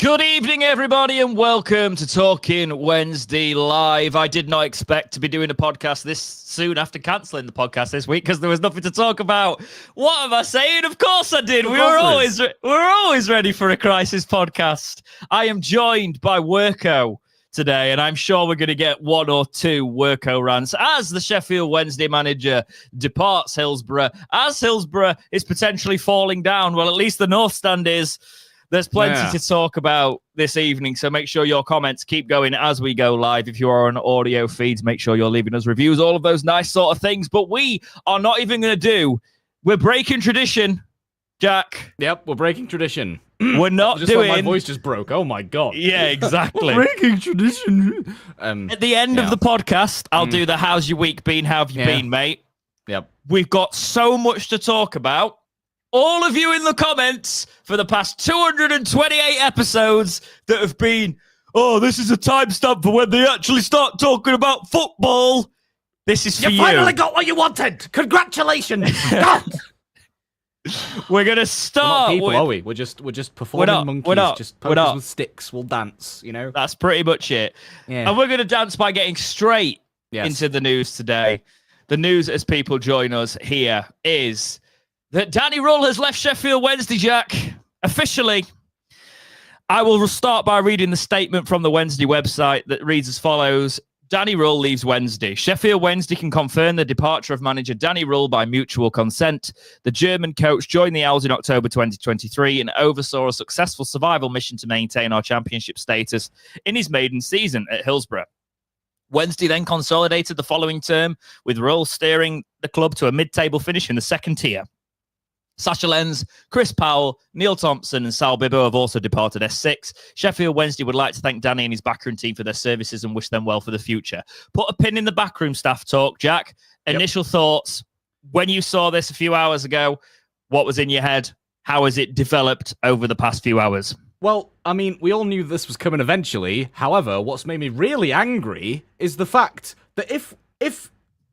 Good evening, everybody, and welcome to Talking Wednesday Live. I did not expect to be doing a podcast this soon after cancelling the podcast this week because there was nothing to talk about. What am I saying? Of course I did. We're always ready for a crisis podcast. I am joined by Worko today, and I'm sure we're going to get one or two Worko rants as the Sheffield Wednesday manager departs Hillsborough. As Hillsborough is potentially falling down, well, at least the North Stand is. There's plenty to talk about this evening, so make sure your comments keep going as we go live. If you are on audio feeds, make sure you're leaving us reviews, all of those nice sort of things. But we are not even going to we're breaking tradition, Jack. Yep, we're breaking tradition. We're not just doing... Like my voice just broke. Oh, my God. Yeah, exactly. We're breaking tradition. At the end of the podcast, I'll do the how's your week been, how have you been, mate? Yep. We've got so much to talk about. All of you in the comments for the past 228 episodes that have been, oh, this is a timestamp for when they actually start talking about football. This is for you. You finally got what you wanted. Congratulations. We're going to start. We're not people, are we? We're just performing monkeys. Just pokers with sticks. We'll dance, you know? That's pretty much it. Yeah. And we're going to dance by getting straight into the news today. The news as people join us here is that Danny Röhl has left Sheffield Wednesday, Jack, officially. I will start by reading the statement from the Wednesday website that reads as follows. Danny Röhl leaves Wednesday. Sheffield Wednesday can confirm the departure of manager Danny Röhl by mutual consent. The German coach joined the Owls in October 2023 and oversaw a successful survival mission to maintain our championship status in his maiden season at Hillsborough. Wednesday then consolidated the following term, with Röhl steering the club to a mid-table finish in the second tier. Sasha Lenz, Chris Powell, Neil Thompson and Sal Bibbo have also departed S6. Sheffield Wednesday would like to thank Danny and his backroom team for their services and wish them well for the future. Put a pin in the backroom staff talk, Jack. Initial thoughts. When you saw this a few hours ago, what was in your head? How has it developed over the past few hours? Well, I mean, we all knew this was coming eventually. However, what's made me really angry is the fact that if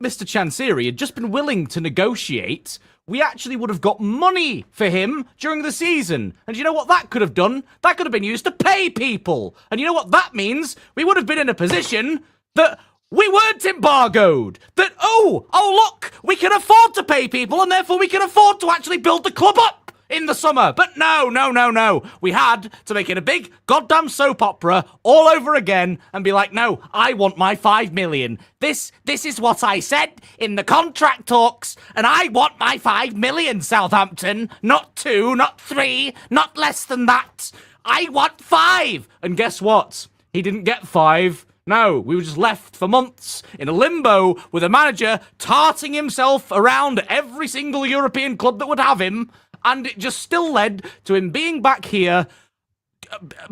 Mr. Chansiri had just been willing to negotiate, we actually would have got money for him during the season. And you know what that could have done? That could have been used to pay people. And you know what that means? We would have been in a position that we weren't embargoed. That, oh, look, we can afford to pay people and therefore we can afford to actually build the club up in the summer. But no. We had to make it a big goddamn soap opera all over again and be like, no, I want my 5 million. This is what I said in the contract talks, and I want my 5 million, Southampton. Not 2, not 3, not less than that. I want 5. And guess what? He didn't get 5. No, we were just left for months in a limbo with a manager tarting himself around every single European club that would have him. And it just still led to him being back here,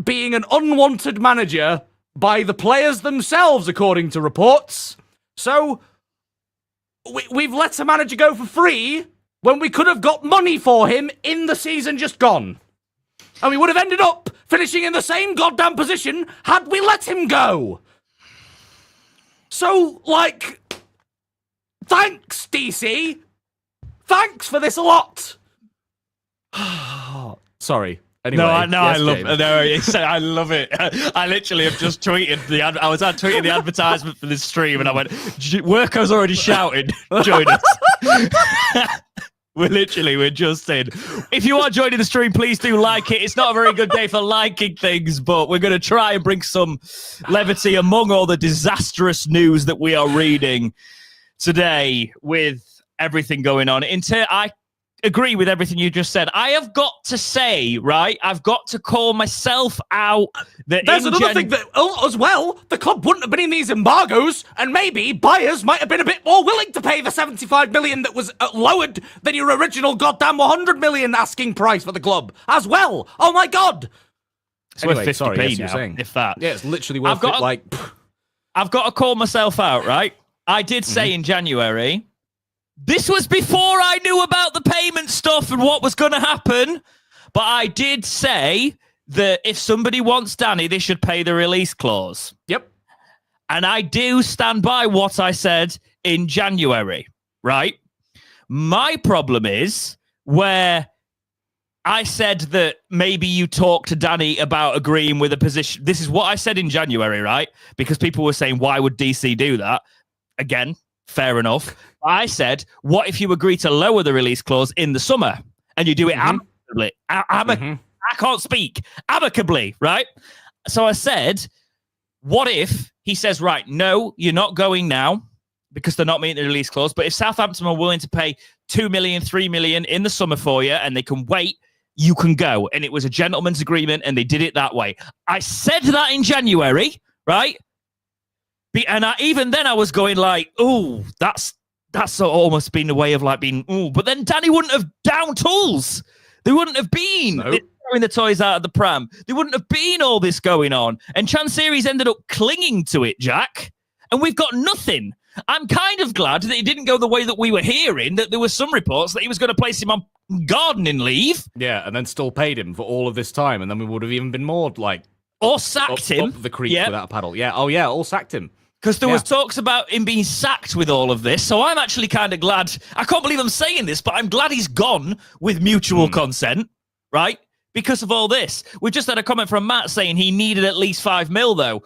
being an unwanted manager by the players themselves, according to reports. So, we've let a manager go for free when we could have got money for him in the season just gone. And we would have ended up finishing in the same goddamn position had we let him go. So, thanks, DC. Thanks for this a lot. Sorry. Anyway, I love it. I literally have just tweeted I was tweeting the advertisement for this stream, and I went, "Worko's already shouted, join us." We're just in. If you are joining the stream, please do like it. It's not a very good day for liking things, but we're going to try and bring some levity among all the disastrous news that we are reading today with everything going on. I agree with everything you just said. I have got to say, right, I've got to call myself out. There's another thing that, as well, the club wouldn't have been in these embargoes, and maybe buyers might have been a bit more willing to pay the 75 million that was lowered than your original goddamn 100 million asking price for the club, as well. Oh my God. It's worth 50p now, if that. Yeah, it's literally worth I've got to call myself out, right? I did say in January, this was before I knew about the payment stuff and what was going to happen. But I did say that if somebody wants Danny, they should pay the release clause. Yep. And I do stand by what I said in January, right? My problem is where I said that maybe you talked to Danny about agreeing with a position. This is what I said in January, right? Because people were saying, why would DC do that? Again, fair enough. I said, what if you agree to lower the release clause in the summer and you do it amicably? I can't speak. Amicably, right? So I said, what if he says, right, no, you're not going now because they're not meeting the release clause. But if Southampton are willing to pay 2 million, 3 million in the summer for you and they can wait, you can go. And it was a gentleman's agreement and they did it that way. I said that in January, right? And even then I was going like, oh, that's almost been a way of like being, oh, but then Danny wouldn't have down tools. They wouldn't have been throwing the toys out of the pram. There wouldn't have been all this going on. And Chansiri's ended up clinging to it, Jack. And we've got nothing. I'm kind of glad that it didn't go the way that we were hearing, that there were some reports that he was going to place him on gardening leave. Yeah, and then still paid him for all of this time, and then we would have even been more like... Or sacked him. Up the creek without a paddle. Yeah, all sacked him. Because there was talks about him being sacked with all of this, so I'm actually kind of glad. I can't believe I'm saying this, but I'm glad he's gone with mutual consent, right? Because of all this. We just had a comment from Matt saying he needed at least 5 mil, though.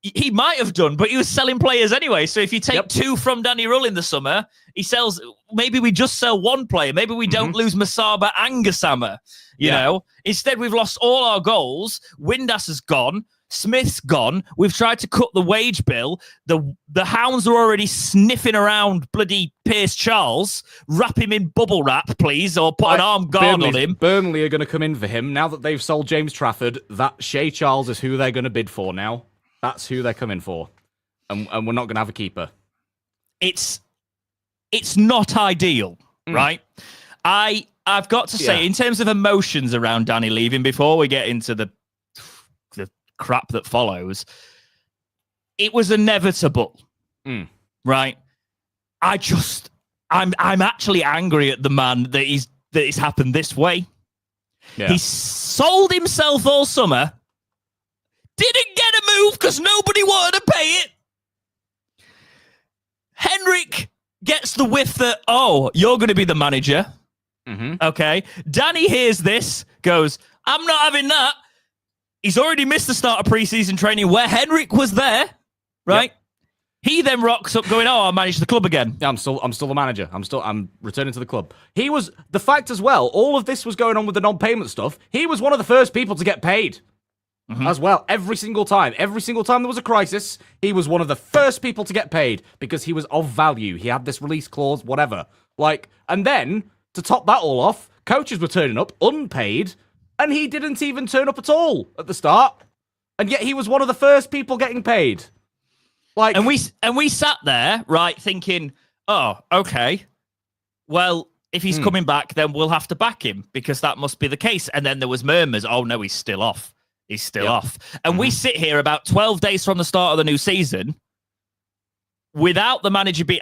He might have done, but he was selling players anyway. So if you take 2 from Danny Röhl in the summer, he sells. Maybe we just sell 1 player. Maybe we don't lose Masaba and Gassama. You know, instead we've lost all our goals. Windass has gone. Smith's gone. We've tried to cut the wage bill. The hounds are already sniffing around bloody Pierce Charles. Wrap him in bubble wrap, please, or put an armed guard on him. Burnley are going to come in for him now that they've sold James Trafford. That Shea Charles is who they're going to bid for now. That's who they're coming for. And we're not going to have a keeper. It's not ideal, right? I've got to say, in terms of emotions around Danny leaving, before we get into the crap that follows, it was inevitable, right? I'm actually angry at the man that it's happened this way. Yeah. He sold himself all summer. Didn't get a move because nobody wanted to pay it. Henrik gets the whiff that, oh, you're going to be the manager. Okay. Danny hears this, goes, I'm not having that. He's already missed the start of preseason training where Henrik was there, right? Yep. He then rocks up going, oh, I'll manage the club again. Yeah, I'm still the manager. I'm returning to the club. He was, the fact as well, all of this was going on with the non-payment stuff. He was one of the first people to get paid. As well, every single time there was a crisis, he was one of the first people to get paid because he was of value. He had this release clause, whatever. And then, to top that all off, coaches were turning up unpaid, and he didn't even turn up at all at the start. And yet he was one of the first people getting paid. And we sat there, right, thinking, oh, okay, well, if he's coming back, then we'll have to back him because that must be the case. And then there was murmurs, oh no, he's still off. He's still off. And we sit here about 12 days from the start of the new season without the manager being...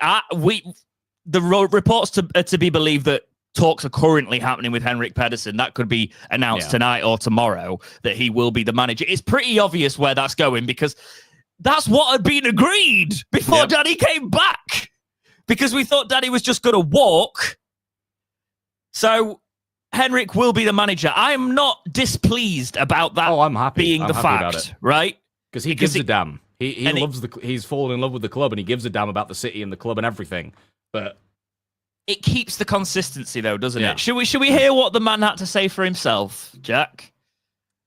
the reports to be believed that talks are currently happening with Henrik Pedersen. That could be announced tonight or tomorrow that he will be the manager. It's pretty obvious where that's going because that's what had been agreed before Danny came back. Because we thought Danny was just going to walk. So... Henrik will be the manager. I'm not displeased about that. I'm happy. Being the fact, right? Because he gives a damn. He's fallen in love with the club, and he gives a damn about the city and the club and everything. But it keeps the consistency, though, doesn't it? Should we hear what the man had to say for himself, Jack?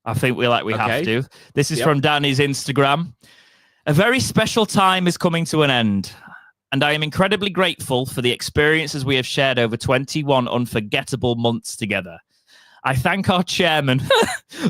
I think we have to. This is from Danny's Instagram. A very special time is coming to an end. And I am incredibly grateful for the experiences we have shared over 21 unforgettable months together. I thank our chairman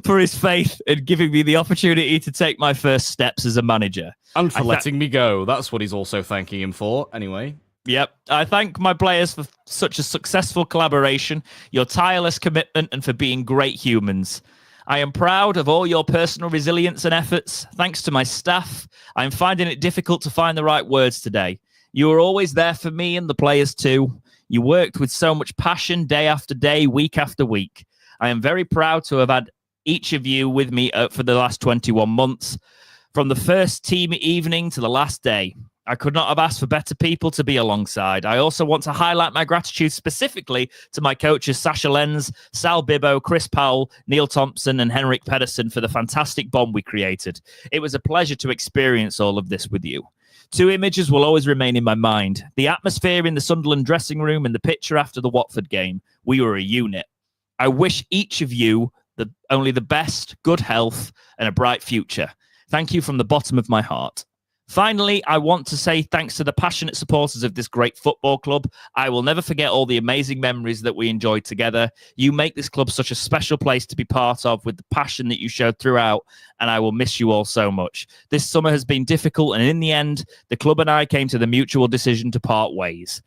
for his faith in giving me the opportunity to take my first steps as a manager. And for letting me go. That's what he's also thanking him for, anyway. Yep. I thank my players for such a successful collaboration, your tireless commitment, and for being great humans. I am proud of all your personal resilience and efforts. Thanks to my staff, I am finding it difficult to find the right words today. You were always there for me and the players too. You worked with so much passion day after day, week after week. I am very proud to have had each of you with me for the last 21 months, from the first team evening to the last day. I could not have asked for better people to be alongside. I also want to highlight my gratitude specifically to my coaches Sasha Lenz, Sal Bibbo, Chris Powell, Neil Thompson, and Henrik Pedersen for the fantastic bond we created. It was a pleasure to experience all of this with you. 2 images will always remain in my mind. The atmosphere in the Sunderland dressing room and the picture after the Watford game. We were a unit. I wish each of you only the best, good health, and a bright future. Thank you from the bottom of my heart. Finally, I want to say thanks to the passionate supporters of this great football club. I will never forget all the amazing memories that we enjoyed together. You make this club such a special place to be part of with the passion that you showed throughout, and I will miss you all so much. This summer has been difficult, and in the end, the club and I came to the mutual decision to part ways.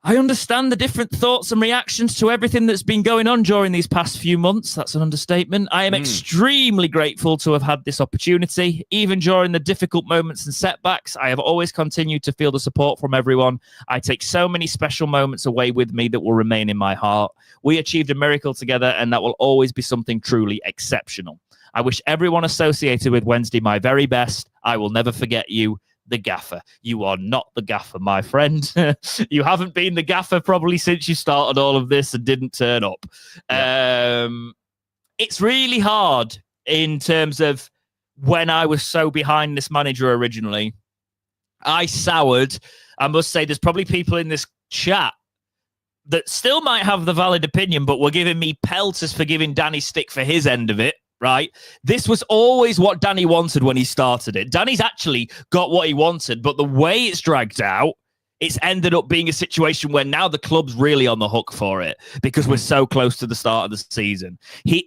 I understand the different thoughts and reactions to everything that's been going on during these past few months. That's an understatement. I am extremely grateful to have had this opportunity. Even during the difficult moments and setbacks, I have always continued to feel the support from everyone. I take so many special moments away with me that will remain in my heart. We achieved a miracle together, and that will always be something truly exceptional. I wish everyone associated with Wednesday my very best. I will never forget you. The gaffer. You are not the gaffer, my friend. You haven't been the gaffer probably since you started all of this and didn't turn up. Yeah. It's really hard in terms of when I was so behind this manager originally. I soured. I must say there's probably people in this chat that still might have the valid opinion, but were giving me pelters for giving Danny stick for his end of it. Right? This was always what Danny wanted when he started it. Danny's actually got what he wanted, but the way it's dragged out, it's ended up being a situation where now the club's really on the hook for it because we're so close to the start of the season.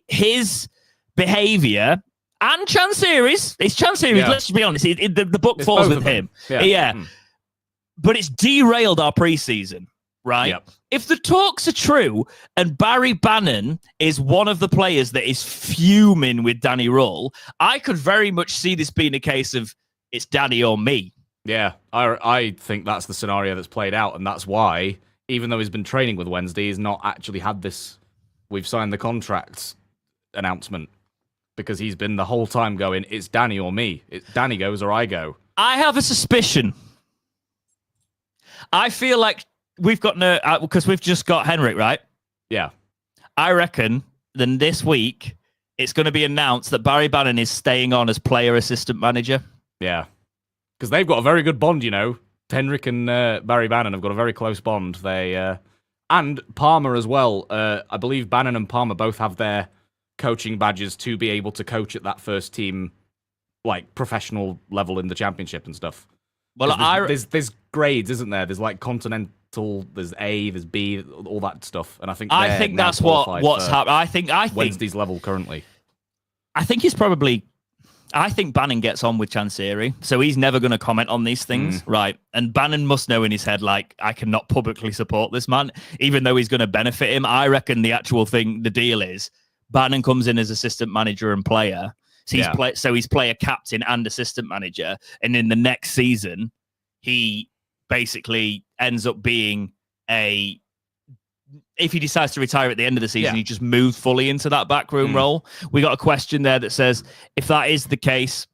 His behaviour and Chansiri's, let's be honest, the book falls with him. Yeah. But it's derailed our preseason. Right? Yep. If the talks are true and Barry Bannon is one of the players that is fuming with Danny Röhl, I could very much see this being a case of it's Danny or me. Yeah, I think that's the scenario that's played out, and that's why, even though he's been training with Wednesday, he's not actually had this we've signed the contracts announcement, because he's been the whole time going, it's Danny or me. Danny goes or I go. I have a suspicion. I feel like we've got no, because we've just got Henrik, right? Yeah. I reckon then this week it's going to be announced that Barry Bannon is staying on as player assistant manager. Yeah. Because they've got a very good bond, you know. Henrik and Barry Bannon have got a very close bond. They and Palmer as well. I believe Bannon and Palmer both have their coaching badges to be able to coach at that first team, like professional level in the championship and stuff. Well, there's grades, isn't there? There's like continental. There's A, there's B, all that stuff, and I think that's what's happening. I think Wednesday's level currently. I think he's probably. I think Bannon gets on with Chansiri, so he's never going to comment on these things, right? And Bannon must know in his head, like, I cannot publicly support this man, even though he's going to benefit him. I reckon the deal is Bannon comes in as assistant manager and player, so he's player captain and assistant manager, and in the next season, he basically ends up being if he decides to retire at the end of the season, he just moves fully into that backroom role. We got a question there that says, if that is the case,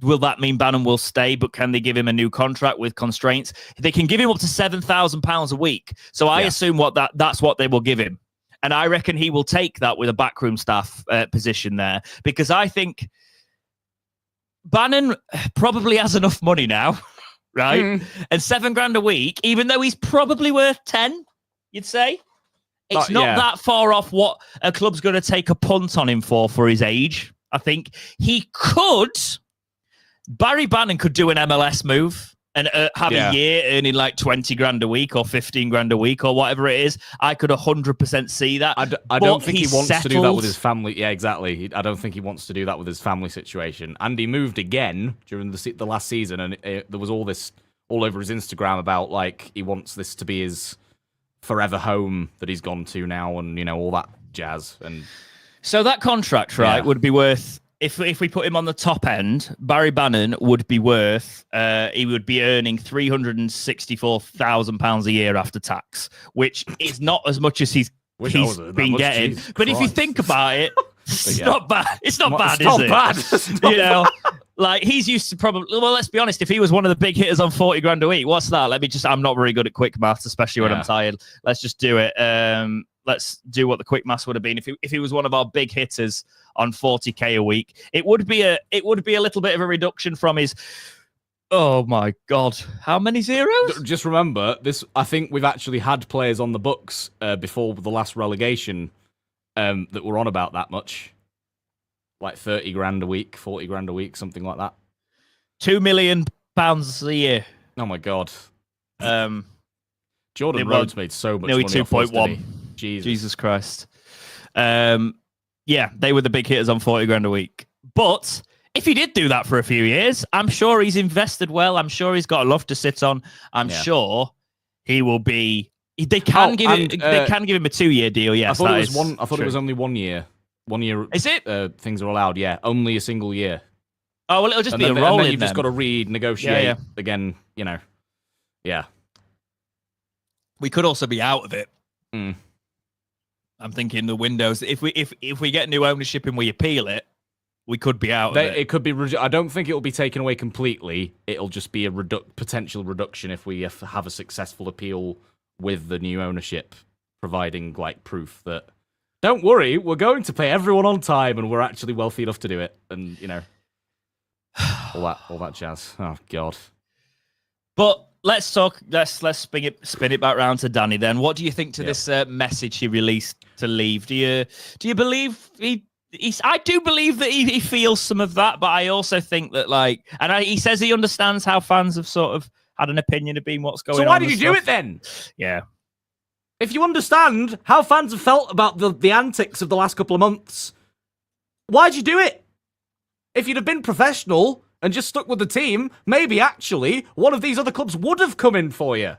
will that mean Bannon will stay, but can they give him a new contract with constraints? They can give him up to £7,000 a week. So I assume that's what they will give him. And I reckon he will take that with a backroom staff position there, because I think Bannon probably has enough money now. Right? And $7,000 a week, even though he's probably worth 10, you'd say. It's not that far off what a club's going to take a punt on him for his age. I think Barry Bannon could do an MLS move and have a year earning like $20,000 a week or $15,000 a week or whatever it is. I could 100% see that. I don't think he wants to do that with his family. Yeah, exactly. I don't think he wants to do that with his family situation. And he moved again during the last season, and there was all this all over his Instagram about like he wants this to be his forever home that he's gone to now, and you know all that jazz. And so that contract, would be worth. If we put him on the top end, Barry Bannon would be worth, he would be earning £364,000 a year after tax, which is not as much as he's been getting. But if you think about it, it's not bad. It's not bad, is it? You know, Like, he's used to probably, well, let's be honest, if he was one of the big hitters on 40 grand a week, what's that? I'm not very good at quick maths, especially when I'm tired. Let's just do it. Let's do what the quick maths would have been. If he was one of our big hitters on 40k a week, it would be a little bit of a reduction from his, oh my God, how many zeros? Just remember, I think we've actually had players on the books before the last relegation that were on about that much. Like 30 grand a week, 40 grand a week, something like that. £2 million a year. Oh my God. Jordan Rhodes made so much nearly money. 2.1. Jesus Christ. Yeah, they were the big hitters on 40 grand a week. But if he did do that for a few years, I'm sure he's invested well. I'm sure he's got a lot to sit on. I'm sure he will be. They can give him a 2-year deal. Yes, I thought it was only 1 year. 1 year. Is it? Things are allowed. Yeah, only a single year. Oh well, it'll just be a rolling. And then you've just got to renegotiate again. You know. Yeah. We could also be out of it. Mm. I'm thinking the windows. If we get new ownership and we appeal it, we could be out of it. It could be. I don't think it will be taken away completely. It'll just be a potential reduction if we have a successful appeal with the new ownership, providing like proof that. Don't worry, we're going to pay everyone on time, and we're actually wealthy enough to do it, and you know, all that jazz. Oh God! But let's talk. Let's spin it back round to Danny. Then, what do you think to this message he released to leave? Do you believe I do believe that he feels some of that, but I also think that he says he understands how fans have sort of had an opinion of being what's going on. So why did you do it then? Yeah. If you understand how fans have felt about the antics of the last couple of months, why'd you do it? If you'd have been professional and just stuck with the team, maybe actually one of these other clubs would have come in for you.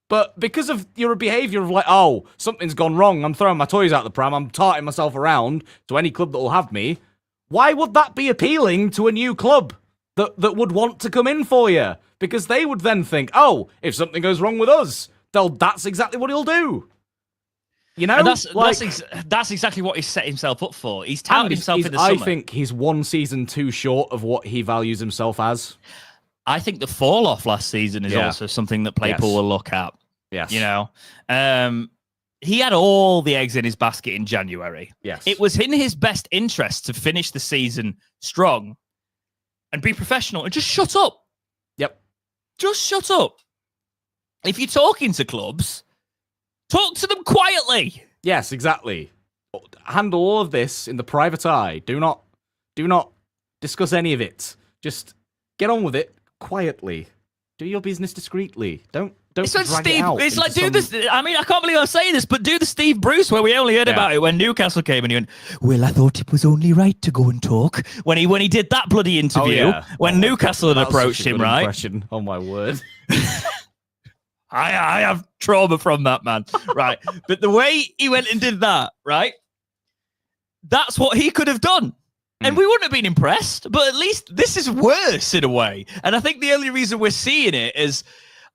But because of your behaviour of like, oh, something's gone wrong, I'm throwing my toys out the pram, I'm tarting myself around to any club that will have me, why would that be appealing to a new club that would want to come in for you? Because they would then think, oh, if something goes wrong with us, that's exactly what he'll do. You know? And that's exactly what he's set himself up for. He's touted himself in the summer. I think he's one season too short of what he values himself as. I think the fall off last season is also something that people will look at. Yes. You know? He had all the eggs in his basket in January. Yes. It was in his best interest to finish the season strong and be professional and just shut up. Yep. Just shut up. If you're talking to clubs, talk to them quietly. Yes, exactly. Handle all of this in the private eye. Do not discuss any of it. Just get on with it quietly. Do your business discreetly. Don't it's drag Steve, it out. It's like do this. I mean, I can't believe I'm saying this, but do the Steve Bruce where we only heard about it when Newcastle came and he went, well, I thought it was only right to go and talk. When he did that bloody interview, when Newcastle had approached him, right? Impression. Oh my word. I have trauma from that, man. Right. But the way he went and did that, right? That's what he could have done. And we wouldn't have been impressed, but at least this is worse in a way. And I think the only reason we're seeing it is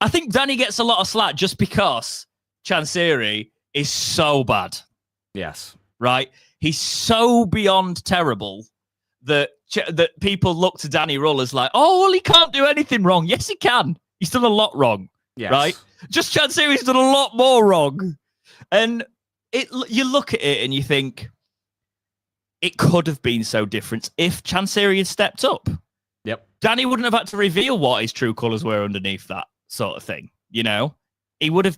I think Danny gets a lot of slack just because Chansiri is so bad. Yes. Right? He's so beyond terrible that people look to Danny Röhl as like, oh, well, he can't do anything wrong. Yes, he can. He's done a lot wrong. Yes. Right? Just Chansiri's done a lot more wrong. And you look at it and you think, it could have been so different if Chansiri had stepped up. Yep. Danny wouldn't have had to reveal what his true colours were underneath that sort of thing. You know, he would have.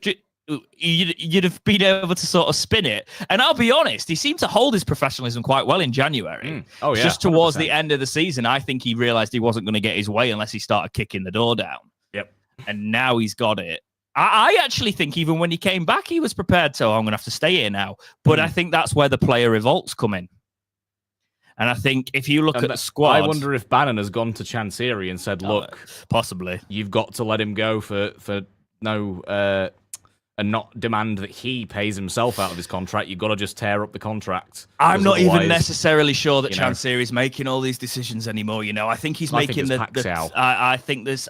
You'd have been able to sort of spin it. And I'll be honest, he seemed to hold his professionalism quite well in January. Oh yeah. Just towards 100%. The end of the season, I think he realised he wasn't going to get his way unless he started kicking the door down. Yep. And now he's got it. I actually think even when he came back, he was prepared to. I'm going to have to stay here now. But I think that's where the player revolts come in. And I think if you look at the squad... I wonder if Bannon has gone to Chansiri and said, look... possibly. You've got to let him go for no... and not demand that he pays himself out of his contract. You've got to just tear up the contract. I'm not even necessarily sure that Chansiri is making all these decisions anymore. You know, I think he's making the. I think it's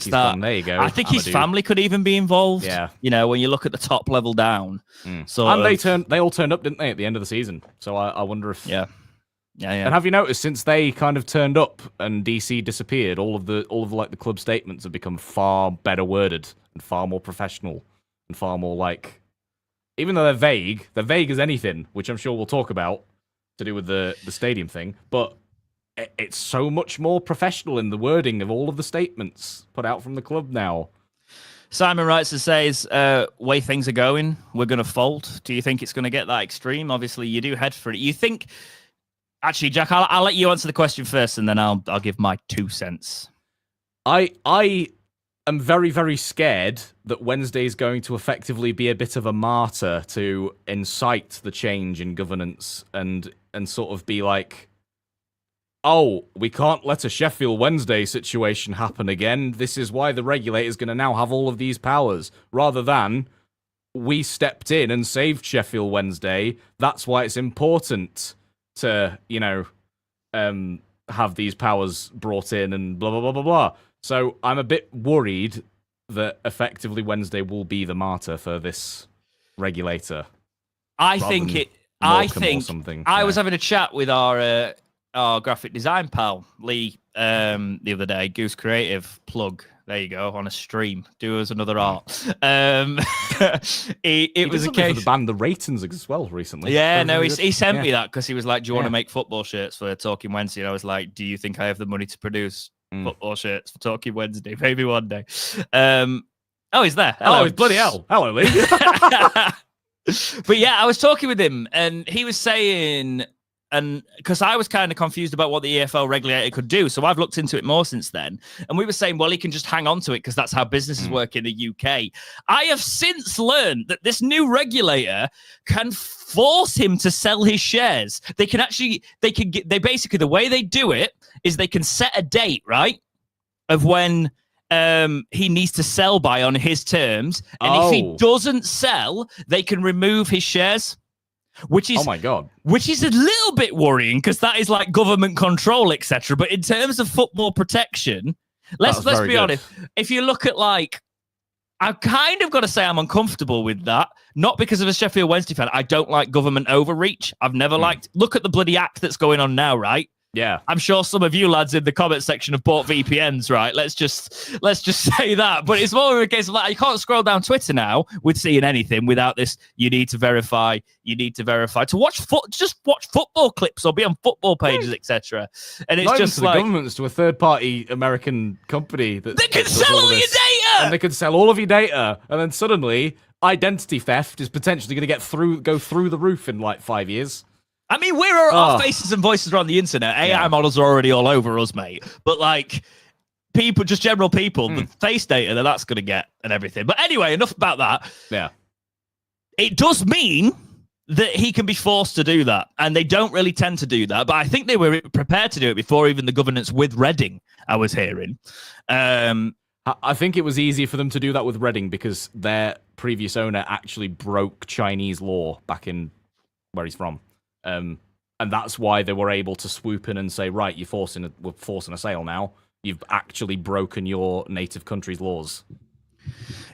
that. There you go. I think his family could even be involved. Yeah. You know, when you look at the top level down. And they all turned up, didn't they, at the end of the season? So I wonder if. Yeah. Yeah, yeah. And have you noticed since they kind of turned up and DC disappeared, all of the like the club statements have become far better worded and far more professional and far more like, even though they're vague as anything, which I'm sure we'll talk about to do with the stadium thing, but it's so much more professional in the wording of all of the statements put out from the club now. Simon writes and says, way things are going, we're going to fold. Do you think it's going to get that extreme? Obviously, you do head for it. You think... Actually, Jack, I'll let you answer the question first, and then I'll give my 2 cents. I am very, very scared that Wednesday is going to effectively be a bit of a martyr to incite the change in governance and sort of be like, oh, we can't let a Sheffield Wednesday situation happen again. This is why the regulator is going to now have all of these powers, rather than we stepped in and saved Sheffield Wednesday. That's why it's important to, have these powers brought in and blah, blah, blah, blah, blah. So I'm a bit worried that effectively Wednesday will be the martyr for this regulator. I was having a chat with our graphic design pal, Lee, the other day, Goose Creative, plug. There you go, on a stream. Do us another art. It was a case for the band The Ratings as well recently. Yeah, no, he sent me that because he was like, "Do you want to make football shirts for Talking Wednesday?" And I was like, "Do you think I have the money to produce football shirts for Talking Wednesday? Maybe one day." Oh, he's there. Hello. Oh, he's bloody hell. Hello, Lee. But yeah, I was talking with him, and he was saying. And because I was kind of confused about what the EFL regulator could do. So I've looked into it more since then. And we were saying, well, he can just hang on to it because that's how businesses work in the UK. I have since learned that this new regulator can force him to sell his shares. They basically, the way they do it is they can set a date, right? Of when he needs to sell by on his terms. And if he doesn't sell, they can remove his shares. Which is, oh my God, which is a little bit worrying because that is like government control, etc. But in terms of football protection, let's be honest. If you look at I've kind of got to say I'm uncomfortable with that. Not because of a Sheffield Wednesday fan. I don't like government overreach. I've never liked. Look at the bloody act that's going on now, right? Yeah, I'm sure some of you lads in the comment section have bought VPNs, right? Let's just say that. But it's more of a case of you can't scroll down Twitter now with seeing anything without this. You need to verify. To watch just watch football clips or be on football pages, etc. And it's just the government's to a third-party American company that they can sell all your data, and they can sell all of your data, and then suddenly identity theft is potentially going to go through the roof in 5 years. I mean, our faces and voices are on the internet. AI models are already all over us, mate. But people, just general people, the face data that's going to get and everything. But anyway, enough about that. Yeah. It does mean that he can be forced to do that. And they don't really tend to do that. But I think they were prepared to do it before even the governance with Reading, I was hearing. I think it was easier for them to do that with Reading because their previous owner actually broke Chinese law back in where he's from. And that's why they were able to swoop in and say, right, we're forcing a sale now. You've actually broken your native country's laws.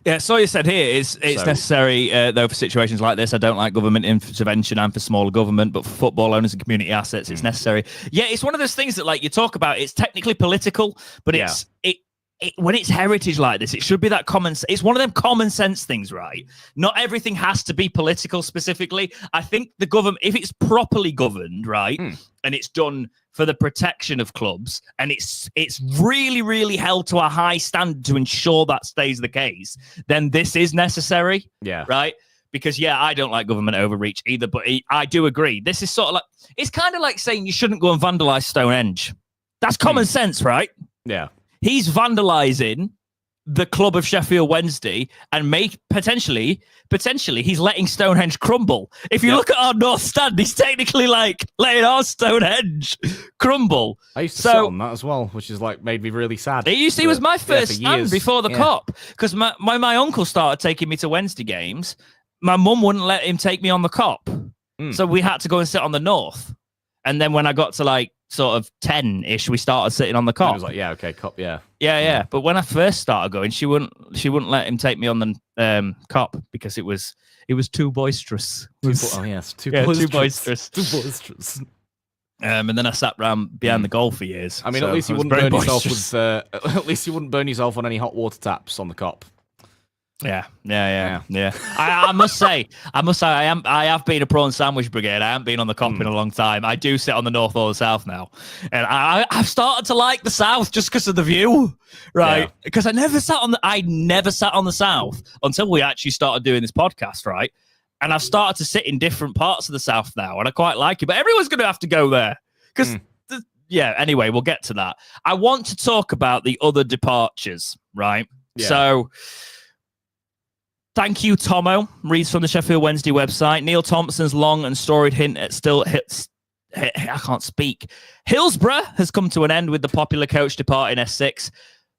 Yeah, so you said here, it's necessary, though, for situations like this. I don't like government intervention and for smaller government, but for football owners and community assets, it's necessary. Yeah, it's one of those things that, you talk about, it's technically political, but when it's heritage like this, it should be that it's one of them common sense things, right? Not everything has to be political specifically. I think the government, if it's properly governed, right, and it's done for the protection of clubs, and it's really, really held to a high standard to ensure that stays the case, then this is necessary. Yeah. Right? Because, I don't like government overreach either, but I do agree. This is sort of it's kind of like saying you shouldn't go and vandalize Stonehenge. That's common sense, right? Yeah. He's vandalizing the club of Sheffield Wednesday and potentially he's letting Stonehenge crumble. If you look at our North Stand, he's technically letting our Stonehenge crumble. I used to sit on that as well, which is made me really sad. It was my first stand before the Cop because my uncle started taking me to Wednesday games. My mum wouldn't let him take me on the Cop. So we had to go and sit on the North. And then when I got to sort of 10-ish, we started sitting on the Cop. I was okay, Cop, yeah. Yeah. But when I first started going, she wouldn't let him take me on the Cop because it was too boisterous. Too boisterous. Too boisterous. Too boisterous. And then I sat round behind the goal for years. I mean, so at least you wouldn't burn yourself with. At least you wouldn't burn yourself on any hot water taps on the Cop. Yeah. I must say, I have been a prawn sandwich brigade. I haven't been on the Cop in a long time. I do sit on the north or the south now, and I've started to like the south just because of the view, right? Because I never sat on the south until we actually started doing this podcast, right? And I've started to sit in different parts of the south now, and I quite like it. But everyone's going to have to go there because, Anyway, we'll get to that. I want to talk about the other departures, right? Yeah. So. Thank you, Tomo. Reads from the Sheffield Wednesday website. Neil Thompson's long and storied hint at still hits. I can't speak. Hillsborough has come to an end with the popular coach departing S6.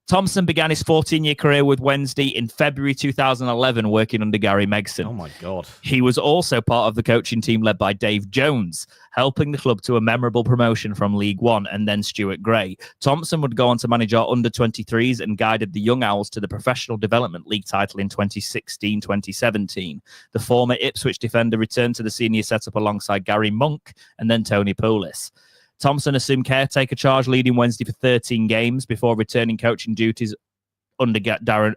Thompson began his 14-year career with Wednesday in February 2011, working under Gary Megson. Oh, my God. He was also part of the coaching team led by Dave Jones, helping the club to a memorable promotion from League One and then Stuart Gray. Thompson would go on to manage our under-23s and guided the Young Owls to the Professional Development League title in 2016-2017. The former Ipswich defender returned to the senior setup alongside Gary Monk and then Tony Poulis. Thompson assumed caretaker charge, leading Wednesday for 13 games before returning to coaching duties under Darren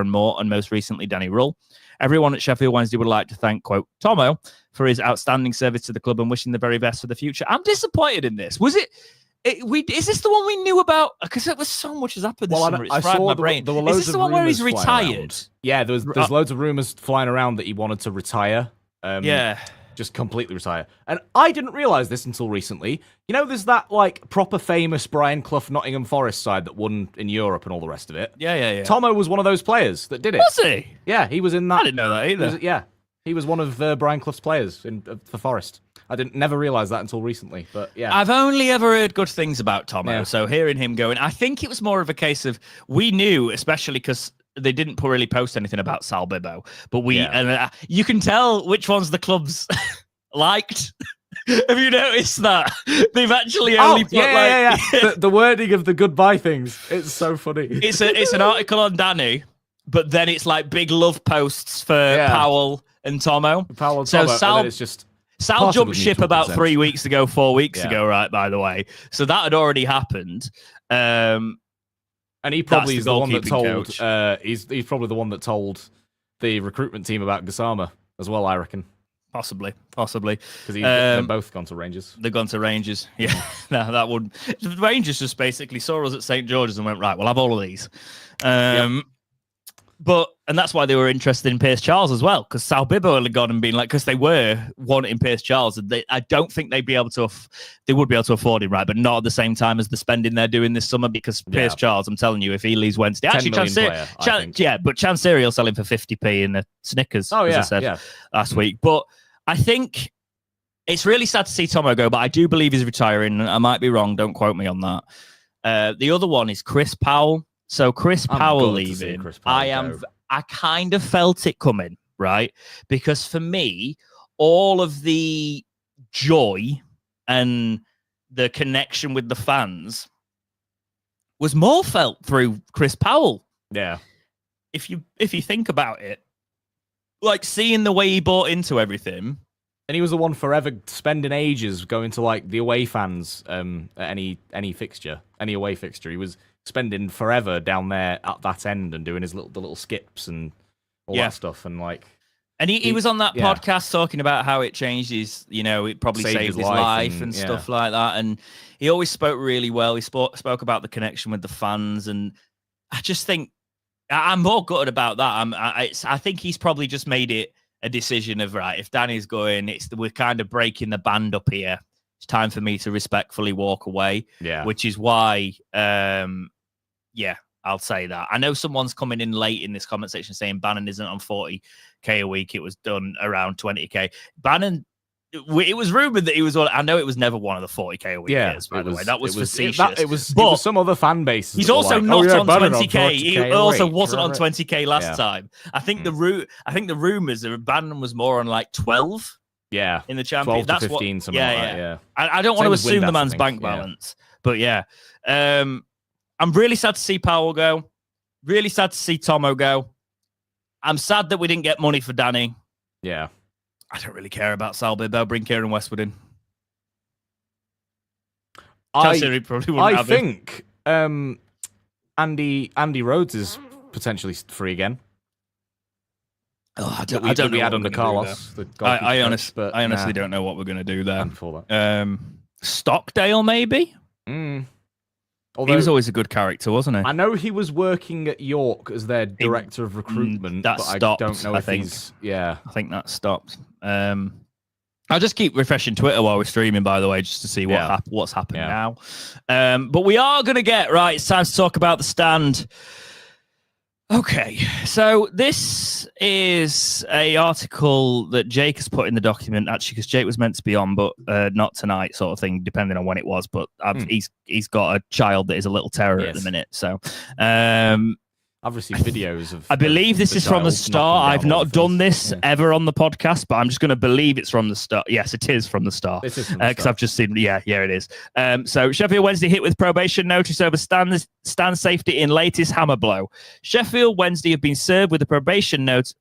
Moore and most recently Danny Röhl. Everyone at Sheffield Wednesday would like to thank, quote, Tomo for his outstanding service to the club and wishing the very best for the future. I'm disappointed in this. Is this the one we knew about? Because there was so much has happened this summer. It's fried my brain. Is this the one where he's retired? Yeah, there's loads of rumours flying around that he wanted to retire. Just completely retire. And I didn't realise this until recently. You know, there's that, like, proper famous Brian Clough Nottingham Forest side that won in Europe and all the rest of it. Yeah. Tomo was one of those players that did it. Was he? Yeah, he was in that. I didn't know that either. He was one of Brian Clough's players for Forest. I never realised that until recently, but yeah. I've only ever heard good things about Tomo, so hearing him going, I think it was more of a case of, we knew, especially because they didn't really post anything about Sal Bibbo, but you can tell which ones the clubs liked. Have you noticed that? They've actually only put the wording of the goodbye things. It's so funny. It's an article on Danny, but then it's like big love posts for Powell and Tomo. So Sal jumped ship about 3 weeks ago, 4 weeks ago, right, by the way. So that had already happened. And he probably is the one that told. He's probably the one that told the recruitment team about Gassama as well. I reckon. Possibly, because they've both gone to Rangers. They've gone to Rangers. Yeah, no, that would. The Rangers just basically saw us at St George's and went, right, we'll have all of these. And that's why they were interested in Pierce Charles as well, because Sal Bibbo had gone and been like, because they were wanting Pierce Charles. I don't think they'd be able to. They would be able to afford him, right? But not at the same time as the spending they're doing this summer, because Pierce Charles, I'm telling you, if he leaves Wednesday, actually, but Chansiri will sell him for 50p in the Snickers, as I said last week. But I think it's really sad to see Tomo go, but I do believe he's retiring. I might be wrong. Don't quote me on that. The other one is Chris Powell. So Chris Powell leaving, I kind of felt it coming, right? Because for me, all of the joy and the connection with the fans was more felt through Chris Powell. Yeah. If you think about it, like seeing the way he bought into everything. And he was the one forever spending ages going to like the away fans at any fixture, any away fixture. He was spending forever down there at that end and doing the little skips and all that stuff. And like, and he was on that podcast talking about how it changed his, it probably saved his life and stuff like that. And he always spoke really well. He spoke about the connection with the fans. And I just think I'm more gutted about that. I think he's probably just made it a decision of, right, if Danny's going, we're kind of breaking the band up here. It's time for me to respectfully walk away. Yeah. Which is why, I'll say that. I know someone's coming in late in this comment section saying Bannon isn't on 40k a week. It was done around 20k. Bannon, it was rumored that he was on. I know it was never one of the 40k a week years, by the way. That was facetious. It was some other fan base. He's also not on 20k. He also wasn't on 20k last time. I think the rumors are Bannon was more on like 12. Yeah, in the Champions. 12 to 15, something like that. Yeah. I don't want to assume the man's bank balance, but I'm really sad to see Powell go. Really sad to see Tomo go. I'm sad that we didn't get money for Danny. Yeah. I don't really care about Sal Bibbo. Bring Kieran Westwood in. I think Andy Rhodes is potentially free again. Oh, I don't know. We add under Carlos. I honestly don't know what we're going to do there. For that. Stockdale, maybe? Although, he was always a good character, wasn't he? I know he was working at York as their director of recruitment. That stopped, I don't know if he's... Yeah. I think that stopped. I'll just keep refreshing Twitter while we're streaming, by the way, just to see what's happening now. But we are going to get... Right, it's time to talk about the stand. Okay, so this is a article that Jake has put in the document, actually, because Jake was meant to be on, but not tonight, sort of thing, depending on when it was. But he's got a child that is a little terror at the minute. So I've received videos of... I believe this is from the start. I've not done this ever on the podcast, but I'm just going to believe it's from the start. Yes, it is from the start. Because I've just seen... Yeah, it is. So Sheffield Wednesday hit with probation notice over stand safety in latest hammer blow. Sheffield Wednesday have been served with a probation notice...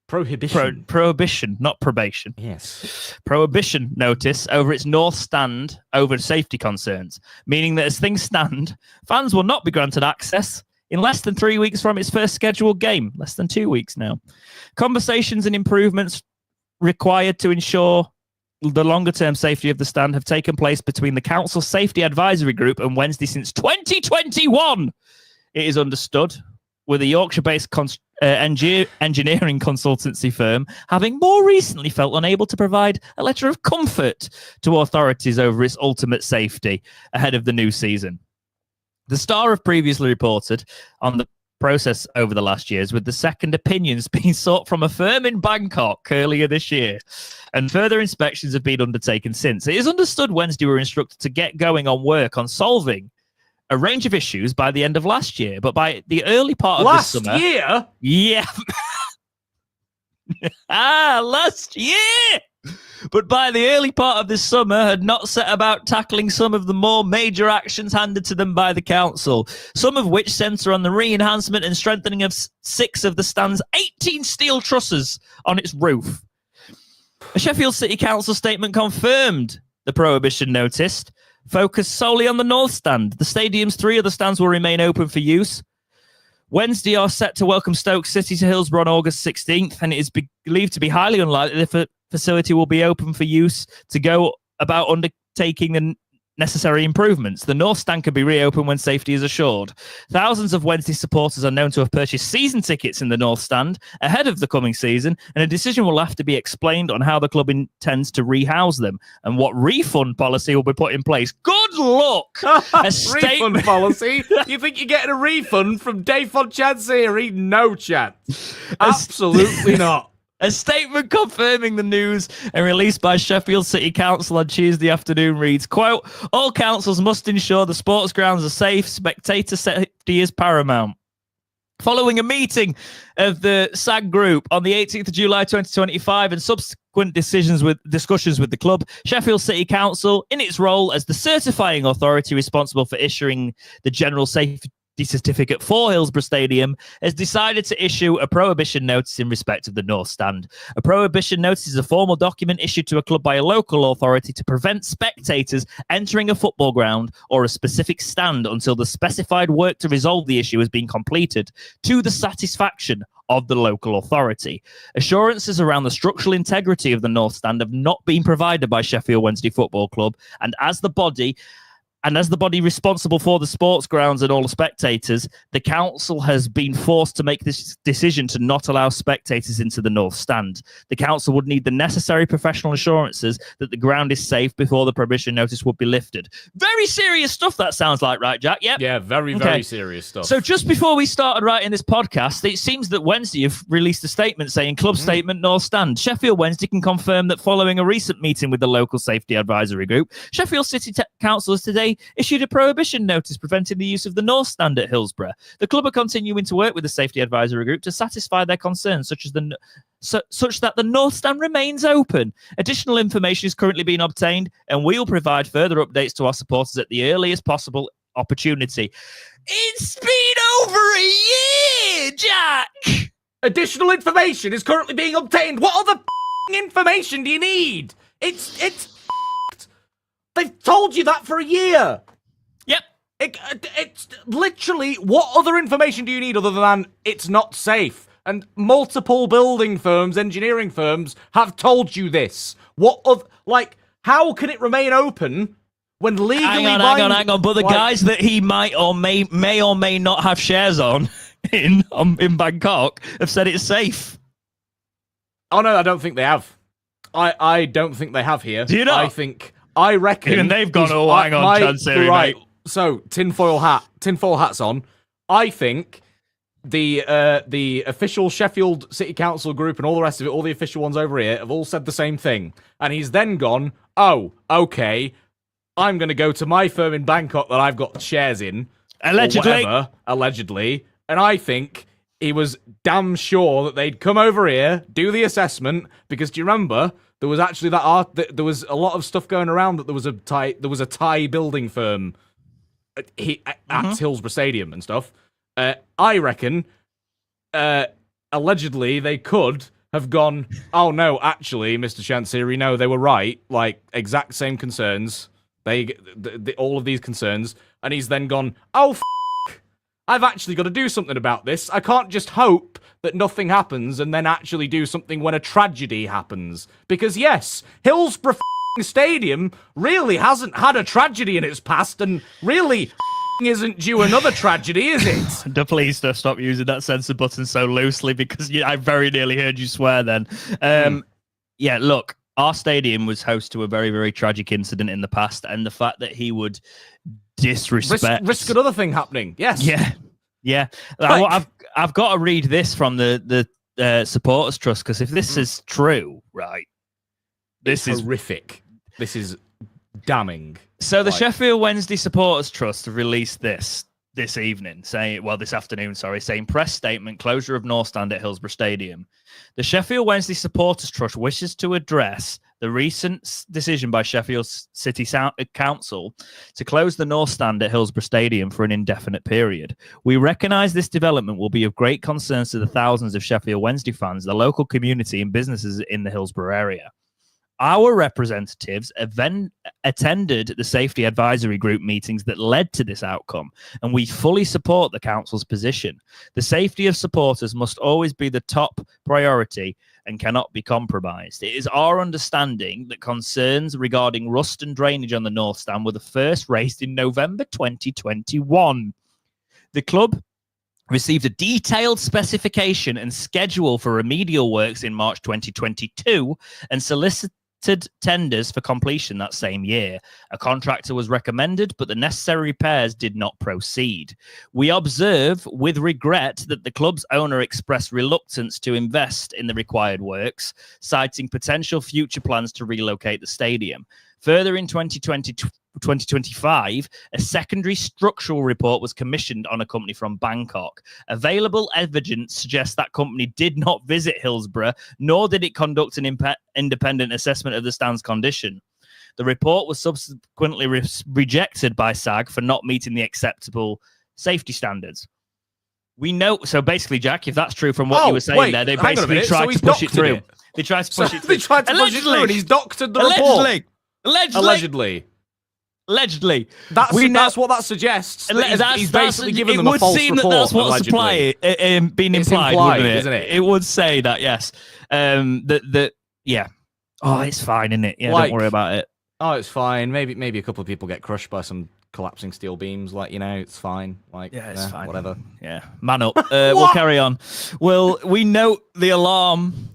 Prohibition, not probation. Yes. Prohibition notice over its north stand over safety concerns, meaning that as things stand, fans will not be granted access in less than 3 weeks from its first scheduled game, less than 2 weeks now. Conversations and improvements required to ensure the longer-term safety of the stand have taken place between the Council Safety Advisory Group and Wednesday since 2021. It is understood, with a Yorkshire-based engineering consultancy firm having more recently felt unable to provide a letter of comfort to authorities over its ultimate safety ahead of the new season. The Star have previously reported on the process over the last years, with the second opinions being sought from a firm in Bangkok earlier this year, and further inspections have been undertaken since. It is understood Wednesday were instructed to get going on work on solving a range of issues by the end of last year, but by the early part of this summer... Last year? Yeah. Last year! But by the early part of this summer had not set about tackling some of the more major actions handed to them by the council, some of which centre on the re-enhancement and strengthening of 6 of the stand's 18 steel trusses on its roof. A Sheffield City Council statement confirmed the prohibition notice, focused solely on the north stand. The stadium's 3 other stands will remain open for use. Wednesday are set to welcome Stoke City to Hillsborough on August 16th, and it is believed to be highly unlikely that the facility will be open for use to go about undertaking the necessary improvements. The North Stand can be reopened when safety is assured. Thousands of Wednesday supporters are known to have purchased season tickets in the North Stand ahead of the coming season, and a decision will have to be explained on how the club intends to rehouse them and what refund policy will be put in place. Good luck! Refund policy? You think you're getting a refund from Dave Chansiri? No chance. Absolutely not. A statement confirming the news and released by Sheffield City Council on Tuesday afternoon reads, quote, all councils must ensure the sports grounds are safe. Spectator safety is paramount. Following a meeting of the SAG group on the 18th of July 2025 and subsequent discussions with the club, Sheffield City Council, in its role as the certifying authority responsible for issuing the general safety certificate for Hillsborough Stadium, has decided to issue a prohibition notice in respect of the North Stand. A prohibition notice is a formal document issued to a club by a local authority to prevent spectators entering a football ground or a specific stand until the specified work to resolve the issue has been completed to the satisfaction of the local authority. Assurances around the structural integrity of the North Stand have not been provided by Sheffield Wednesday Football Club, and as the body responsible for the sports grounds and all the spectators, the council has been forced to make this decision to not allow spectators into the North Stand. The council would need the necessary professional assurances that the ground is safe before the prohibition notice would be lifted. Very serious stuff, that sounds like, right, Jack? Yep. Yeah, very serious stuff. So just before we started writing this podcast, it seems that Wednesday have released a statement saying, club statement, North Stand. Sheffield Wednesday can confirm that following a recent meeting with the local safety advisory group, Sheffield City Council has today issued a prohibition notice preventing the use of the North Stand at Hillsborough. The club are continuing to work with the safety advisory group to satisfy their concerns, such that the North Stand remains open. Additional information is currently being obtained, and we will provide further updates to our supporters at the earliest possible opportunity. It's been over a year, Jack! Additional information is currently being obtained. What other information do you need? It's They've told you that for a year. Yep. It's literally, what other information do you need other than it's not safe? And multiple building firms, engineering firms have told you this. How can it remain open when legally Hang on. But the guys that he might or may or may not have shares on in Bangkok have said it's safe. Oh no, I don't think they have. I don't think they have here. Do you not? I reckon. Even they've gone, hang on, Chancery, right. Mate. So tinfoil hats on. I think the official Sheffield City Council group and all the rest of it, all the official ones over here, have all said the same thing. And he's then gone, oh, okay, I'm going to go to my firm in Bangkok that I've got shares in. Allegedly. And I think he was damn sure that they'd come over here, do the assessment, because do you remember, there was actually there was a lot of stuff going around that there was a Thai building firm at Hillsborough Stadium and stuff. I reckon, allegedly, they could have gone, oh no, actually, Mr. Chancery, no, they were right. Like, exact same concerns. All of these concerns. And he's then gone, oh, I've actually got to do something about this. I can't just hope that nothing happens and then actually do something when a tragedy happens. Because yes, Hillsborough Stadium really hasn't had a tragedy in its past and really isn't due another tragedy, is it? Please stop using that censor button so loosely because I very nearly heard you swear then. Yeah, look, our stadium was host to a very, very tragic incident in the past, and the fact that he would disrespect... Risk another thing happening, yes. Yeah. I've got to read this from the Supporters Trust, because if this is true, right, this is horrific. This is damning. So the Sheffield Wednesday Supporters Trust have released this evening, this afternoon, saying press statement, closure of North Stand at Hillsborough Stadium. The Sheffield Wednesday Supporters Trust wishes to address the recent decision by Sheffield City Council to close the North Stand at Hillsborough Stadium for an indefinite period. We recognise this development will be of great concern to the thousands of Sheffield Wednesday fans, the local community and businesses in the Hillsborough area. Our representatives attended the safety advisory group meetings that led to this outcome, and we fully support the council's position. The safety of supporters must always be the top priority and cannot be compromised. It is our understanding that concerns regarding rust and drainage on the North Stand were the first raised in November 2021. The club received a detailed specification and schedule for remedial works in March 2022 and solicited tenders for completion that same year. A contractor was recommended, but the necessary repairs did not proceed. We observe with regret that the club's owner expressed reluctance to invest in the required works, citing potential future plans to relocate the stadium. Further, in 2025, a secondary structural report was commissioned on a company from Bangkok. Available evidence suggests that company did not visit Hillsborough, nor did it conduct an independent assessment of the stand's condition. The report was subsequently rejected by SAG for not meeting the acceptable safety standards. We know, so basically, Jack, if that's true from what you were saying there, they basically tried to push it through. They tried to push it through. They tried to push it through, and he's doctored the report. Allegedly. That's what that suggests. He's basically given them a false report. It would seem that that's what's being implied, wouldn't it? Isn't it? It would say that, yes. Yeah. Oh, it's fine, isn't it? Yeah, don't worry about it. Oh, it's fine. Maybe a couple of people get crushed by some collapsing steel beams. It's fine. It's fine. Whatever. Yeah, man up. We'll carry on. Well, we note with alarm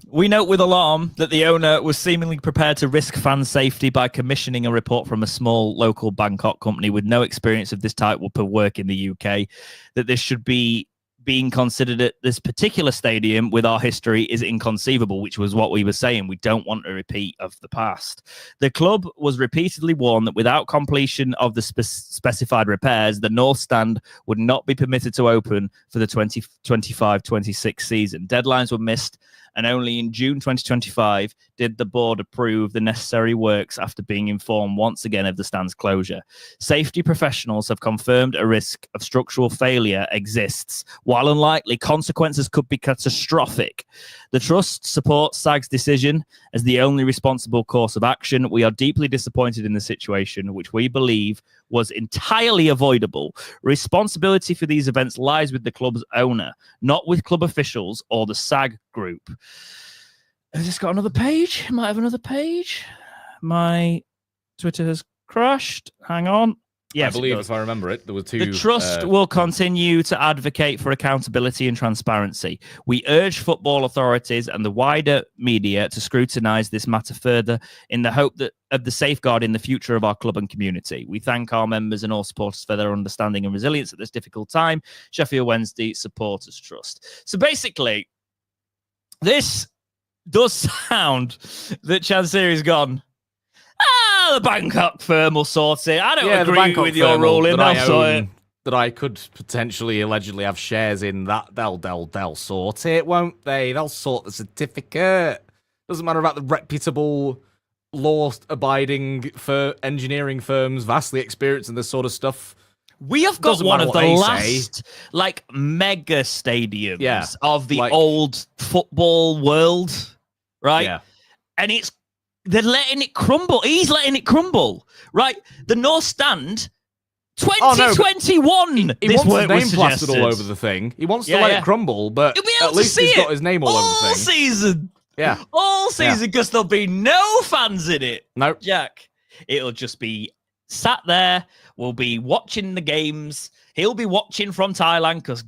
that the owner was seemingly prepared to risk fan safety by commissioning a report from a small local Bangkok company with no experience of this type of work in the UK. That this should be being considered at this particular stadium with our history is inconceivable, which was what we were saying. We don't want a repeat of the past. The club was repeatedly warned that without completion of the specified repairs, the North Stand would not be permitted to open for the 2025-26 season. Deadlines were missed, and only in June 2025 did the board approve the necessary works after being informed once again of the stand's closure. Safety professionals have confirmed a risk of structural failure exists. While unlikely, consequences could be catastrophic. The Trust supports SAG's decision as the only responsible course of action. We are deeply disappointed in the situation, which we believe was entirely avoidable. Responsibility for these events lies with the club's owner, not with club officials or the SAG group. Has this got another page? Might have another page. My Twitter has crashed. Hang on. Yes, I believe, if I remember it, there were two. The Trust will continue to advocate for accountability and transparency. We urge football authorities and the wider media to scrutinise this matter further in the hope that of the safeguarding the future of our club and community. We thank our members and all supporters for their understanding and resilience at this difficult time. Sheffield Wednesday Supporters Trust. So basically, this does sound that Chansiri's gone, the Bangkok firm will sort it. I don't agree with your ruling. That I could potentially allegedly have shares in, that they'll sort it, won't they? They'll sort the certificate. Doesn't matter about the reputable, law-abiding for engineering firms, vastly experienced in this sort of stuff. We have got one of the last mega stadiums of the old football world, right? Yeah. And they're letting it crumble. He's letting it crumble, right? The North Stand, 2021. He wants his name plastered all over the thing. He wants to let it crumble, but at least he's got his name all over the thing. All season. Yeah. All season, because there'll be no fans in it. Nope. Jack. It'll just be sat there. We'll be watching the games. He'll be watching from Thailand because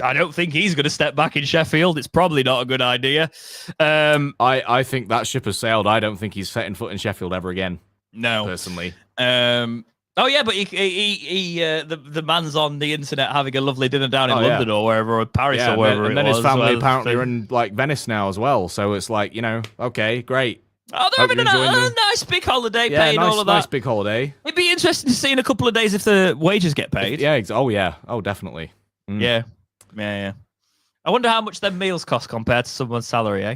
I don't think he's going to step back in Sheffield. It's probably not a good idea. I think that ship has sailed. I don't think he's setting foot in Sheffield ever again. No, personally. Oh yeah, but the man's on the internet having a lovely dinner down in London or wherever, or Paris or wherever. And then his family apparently are in Venice now as well. So it's okay, great. Oh, they're having a nice big holiday, paying all of that. Nice big holiday. It'd be interesting to see in a couple of days if the wages get paid. Oh, definitely. Yeah. I wonder how much them meals cost compared to someone's salary, eh?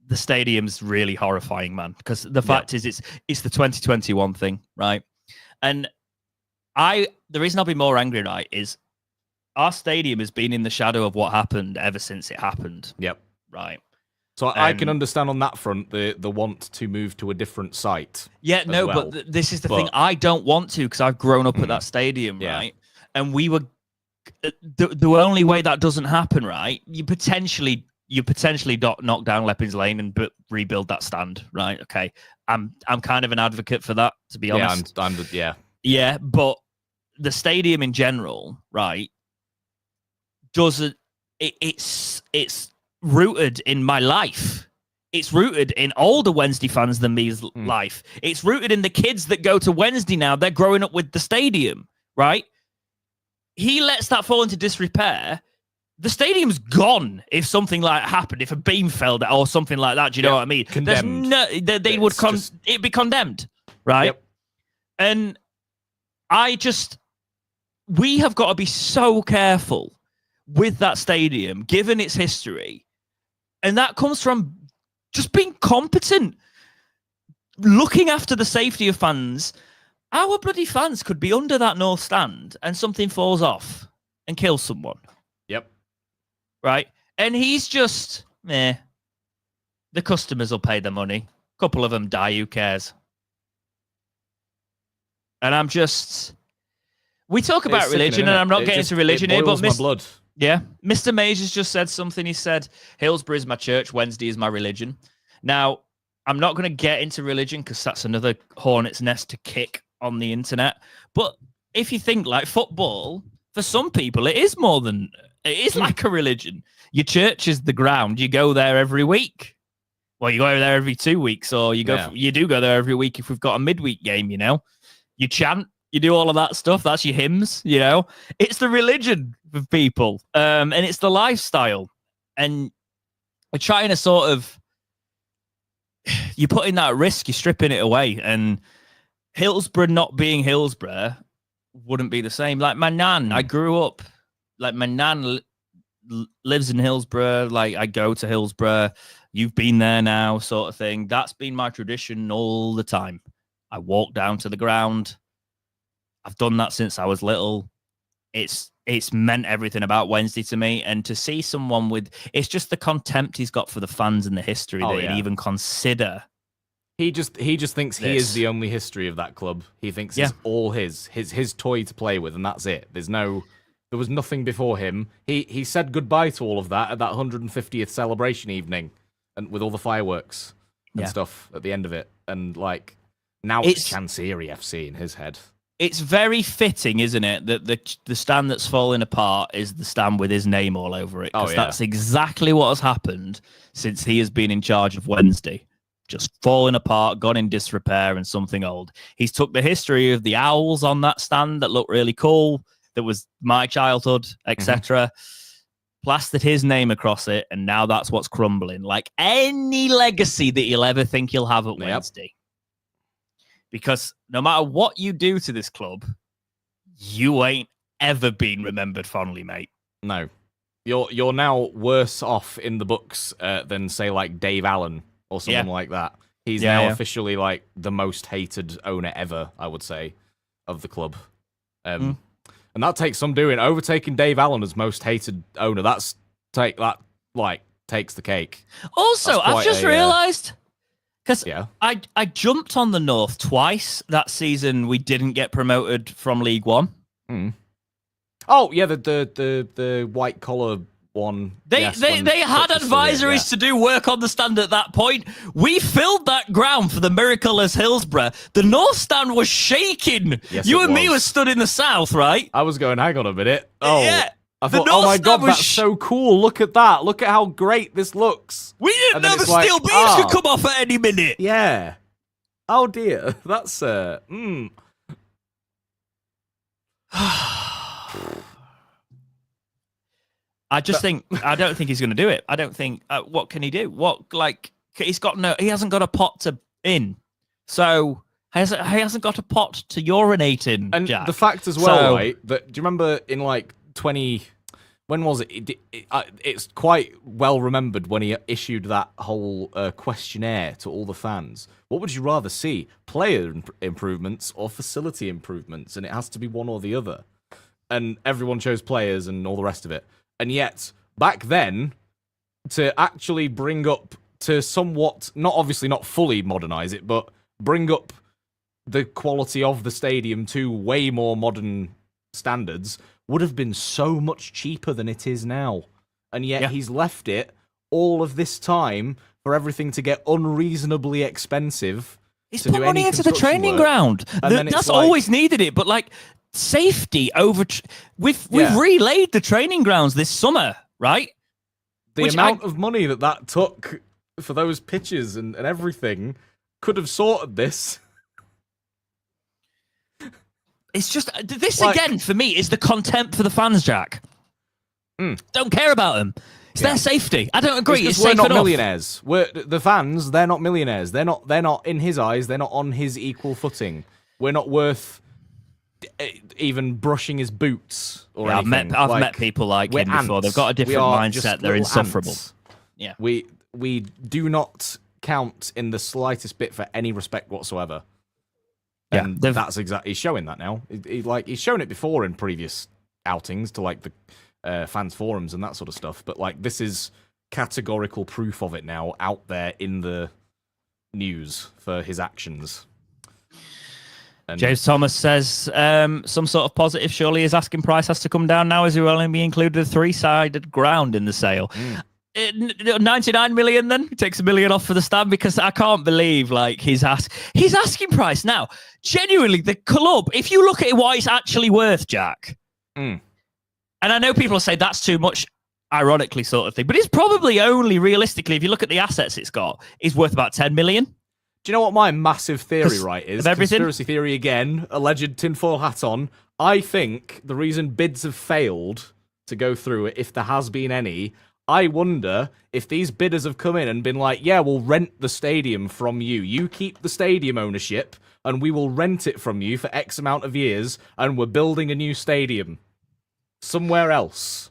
The stadium's really horrifying, man. Because the fact is, it's the 2021 thing, right? And the reason I'll be more angry, right, is our stadium has been in the shadow of what happened ever since it happened. Yep. Right. So I can understand on that front the want to move to a different site. Yeah, no, well. But this is the thing. I don't want to because I've grown up at that stadium, right? And we were the only way that doesn't happen, right? You potentially knock down Leppings Lane and rebuild that stand, right? Okay, I'm kind of an advocate for that, to be honest. Yeah, but the stadium in general, right? Doesn't it's rooted in my life. It's rooted in older Wednesday fans than me's life. It's rooted in the kids that go to Wednesday now. They're growing up with the stadium, right? He lets that fall into disrepair. The stadium's gone if something like happened, if a beam fell down or something like that. Do you know what I mean? Condemned. It'd be condemned, right? Yep. And we have got to be so careful with that stadium, given its history. And that comes from just being competent, looking after the safety of fans. Our bloody fans could be under that North Stand and something falls off and kills someone. Yep. Right? And he's just, the customers will pay the money. A couple of them die, who cares? And I'm just... We talk about religion, and I'm not getting into religion here, but my blood. Yeah, Mr. Mays has just said something. He said, Hillsborough is my church, Wednesday is my religion. Now, I'm not going to get into religion because that's another hornet's nest to kick on the internet. But if you think like football, for some people, it is like a religion. Your church is the ground. You go there every week. Well, you go there every 2 weeks, or you do go there every week if we've got a midweek game, You chant. You do all of that stuff. That's your hymns, It's the religion of people, and it's the lifestyle. And you're trying to sort of... You're putting that at risk. You're stripping it away. And Hillsborough not being Hillsborough wouldn't be the same. Like my nan, I grew up... Like my nan lives in Hillsborough. Like I go to Hillsborough. You've been there now, sort of thing. That's been my tradition all the time. I walk down to the ground. I've done that since I was little. it's meant everything about Wednesday to me. And to see someone with, it's just the contempt he's got for the fans and the history that he'd even consider. He just thinks he is the only history of that club. He thinks it's all his toy to play with, and that's it. There was nothing before him. He said goodbye to all of that at that 150th celebration evening, and with all the fireworks and stuff at the end of it. And like now it's Chancery FC in his head. It's very fitting, isn't it, that the stand that's falling apart is the stand with his name all over it. Because that's exactly what has happened since he has been in charge of Wednesday. Just falling apart, gone in disrepair, and something old. He's took the history of the owls on that stand that looked really cool, that was my childhood, etc., plastered his name across it, and now that's what's crumbling. Like any legacy that you'll ever think you'll have at Wednesday. Because no matter what you do to this club, you ain't ever been remembered fondly, mate. No. You're now worse off in the books than, say, like Dave Allen or someone like that. He's now officially like the most hated owner ever, I would say, of the club. And that takes some doing. Overtaking Dave Allen as most hated owner, takes the cake. Also, I've just realised, because I jumped on the North twice that season we didn't get promoted from League One. Oh yeah, the white collar one. They had advisories to do work on the stand at that point. We filled that ground for the Miraculous Hillsborough. The North stand was shaking. Yes, you and me were stood in the South, right? I was going, hang on a minute. Oh, yeah. I thought, oh my God, that's so cool. Look at that. Look at how great this looks. We didn't know the steel beams could come off at any minute. Yeah. Oh dear. That's I don't think he's going to do it. I don't think. What can he do? He hasn't got a pot to in, so he hasn't got a pot to urinate in. And Jack. The fact as well, right? That do you remember in like 20? When was it? It's quite well remembered when he issued that whole questionnaire to all the fans. What would you rather see, player improvements or facility improvements? And it has to be one or the other. And everyone chose players and all the rest of it. And yet, back then, to actually bring up to somewhat, obviously not fully modernise it, but bring up the quality of the stadium to way more modern standards would have been so much cheaper than it is now. And yet he's left it all of this time for everything to get unreasonably expensive. He's put money into the training ground. That's always needed it, but like... safety over we've relayed the training grounds this summer, right? The amount of money that took for those pitches and everything could have sorted this. It's just this again for me is the contempt for the fans, Jack. Don't care about them. It's their safety. I don't agree. It's we're not millionaires. The fans. They're not millionaires. They're not in his eyes. They're not on his equal footing. We're not worth even brushing his boots or anything. I've met people like him before. They've got a different mindset. They're insufferable. Ants. Yeah. We do not count in the slightest bit for any respect whatsoever. And that's exactly he's showing that now. He's shown it before in previous outings to like the fans forums and that sort of stuff. But like this is categorical proof of it now out there in the news for his actions. And James Thomas says some sort of positive. Surely his asking price has to come down now as he will only be included a 3-sided ground in the sale. 99 million then? He takes $1 million off for the stand because I can't believe like his asking price now. Genuinely, the club, if you look at what it's actually worth, Jack, and I know people say that's too much, ironically sort of thing, but it's probably only realistically, if you look at the assets it's got, is worth about 10 million. Do you know what my massive theory, right, is? Conspiracy theory again, alleged tinfoil hat on. I think the reason bids have failed to go through it, if there has been any, I wonder if these bidders have come in and been like, yeah, we'll rent the stadium from you. You keep the stadium ownership, and we will rent it from you for X amount of years, and we're building a new stadium somewhere else.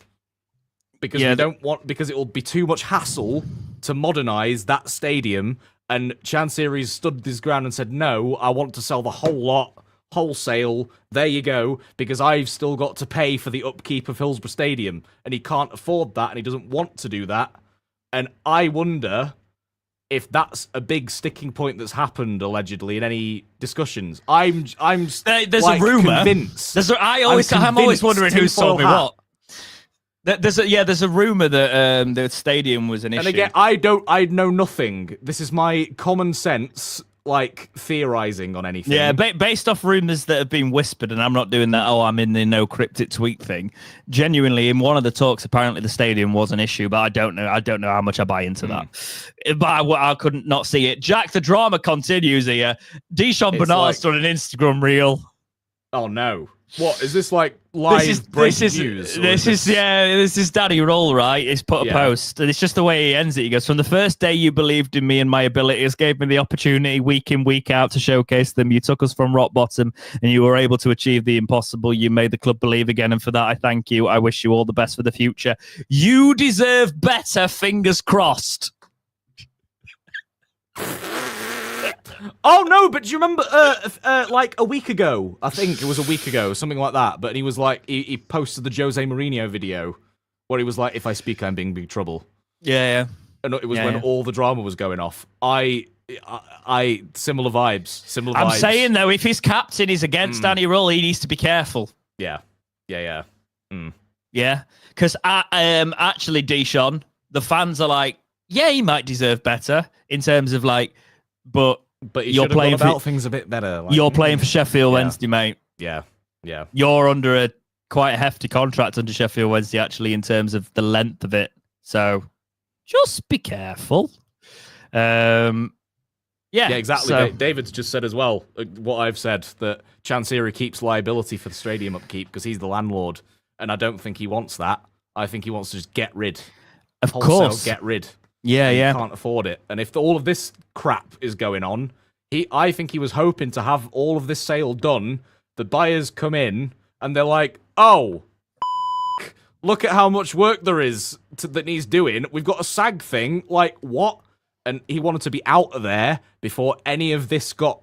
Because we don't want, because it will be too much hassle to modernise that stadium. And Chancery's stood his ground and said, no, I want to sell the whole lot wholesale, there you go, because I've still got to pay for the upkeep of Hillsborough Stadium, and he can't afford that, and he doesn't want to do that. And I wonder if that's a big sticking point that's happened allegedly in any discussions. There's a rumor. Convinced. I'm always wondering who's told me what. There's a rumor that the stadium was an issue. And again, I know nothing. This is my common sense, theorizing on anything. Yeah, based off rumors that have been whispered, and I'm not doing that. Oh, I'm in the no cryptic tweet thing. Genuinely, in one of the talks, apparently the stadium was an issue, but I don't know how much I buy into that. But I couldn't not see it. Jack, the drama continues here. Deshaun Bernard's done an Instagram reel. Oh no. What is this live breaking news? This is Danny Röhl, right? He's put a post, and it's just the way he ends it. He goes, "From the first day you believed in me and my abilities, gave me the opportunity week in, week out to showcase them. You took us from rock bottom, and you were able to achieve the impossible. You made the club believe again, and for that I thank you. I wish you all the best for the future. You deserve better, fingers crossed." Oh no, but do you remember a week ago? I think it was a week ago, something like that. But he was he posted the Jose Mourinho video where he was like, "If I speak, I'm in big trouble." Yeah. And it was when all the drama was going off. I similar vibes. I'm saying though, if his captain is against Danny Röhl, he needs to be careful. Yeah. Yeah, because actually, Deshaun, the fans are like, yeah, he might deserve better in terms of but you're playing about things a bit better. You're playing for Sheffield Wednesday, mate. Yeah. You're under a quite hefty contract under Sheffield Wednesday, actually, in terms of the length of it. So just be careful. Yeah, exactly. So, David's just said as well what I've said, that Chansiri keeps liability for the stadium upkeep because he's the landlord, and I don't think he wants that. I think he wants to just get rid. Of course, get rid. Yeah. He can't afford it. And if all of this crap is going on, I think he was hoping to have all of this sale done. The buyers come in and they're like, "Oh, look at how much work there is that needs doing. We've got a SAG thing. What?" And he wanted to be out of there before any of this got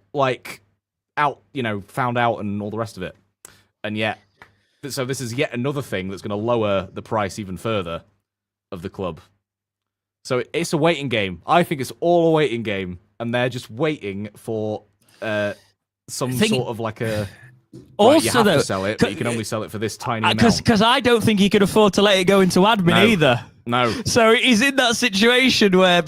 out, found out and all the rest of it. And yet, so this is yet another thing that's going to lower the price even further of the club. So it's a waiting game. I think it's all a waiting game, and they're just waiting for some sort of a. Also, you have to sell it, but you can only sell it for this tiny amount. Because I don't think he could afford to let it go into admin either. No. So he's in that situation where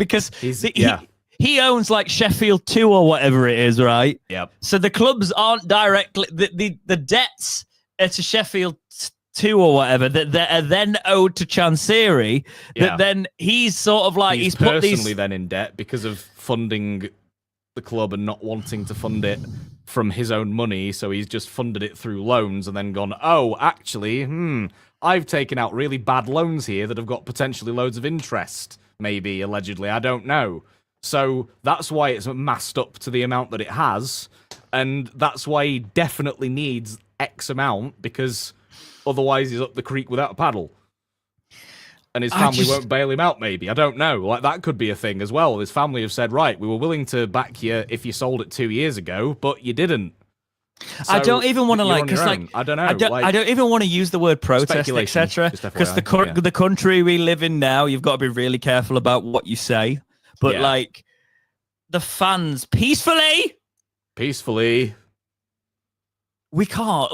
he owns Sheffield 2 or whatever it is, right? Yep. So the clubs aren't directly the debts are to Sheffield 2 or whatever that are then owed to Chansiri. That then he's sort of he's put personally then in debt because of funding the club and not wanting to fund it from his own money. So he's just funded it through loans and then gone, "Oh, actually, I've taken out really bad loans here that have got potentially loads of interest, maybe, allegedly, I don't know." So that's why it's massed up to the amount that it has, and that's why he definitely needs X amount, because otherwise he's up the creek without a paddle. And his family won't bail him out, maybe. I don't know. That could be a thing as well. His family have said, "Right, we were willing to back you if you sold it 2 years ago, but you didn't." So I don't even want to because I don't know. I don't even want to use the word protest, etc. Because the country we live in now, you've got to be really careful about what you say. But the fans, peacefully, we can't.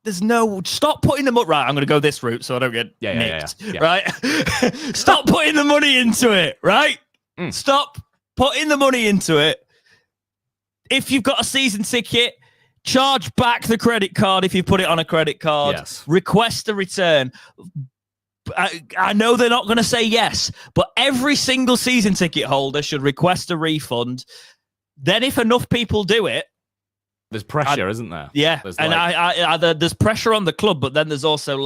There's no stop putting them up. Right, I'm going to go this route so I don't get nicked. Right, stop putting the money into it. Right, stop putting the money into it. If you've got a season ticket, charge back the credit card if you put it on a credit card. Yes. Request a return. I know they're not going to say yes, but every single season ticket holder should request a refund. Then if enough people do it, there's pressure, isn't there? Yeah, there's pressure on the club, but then there's also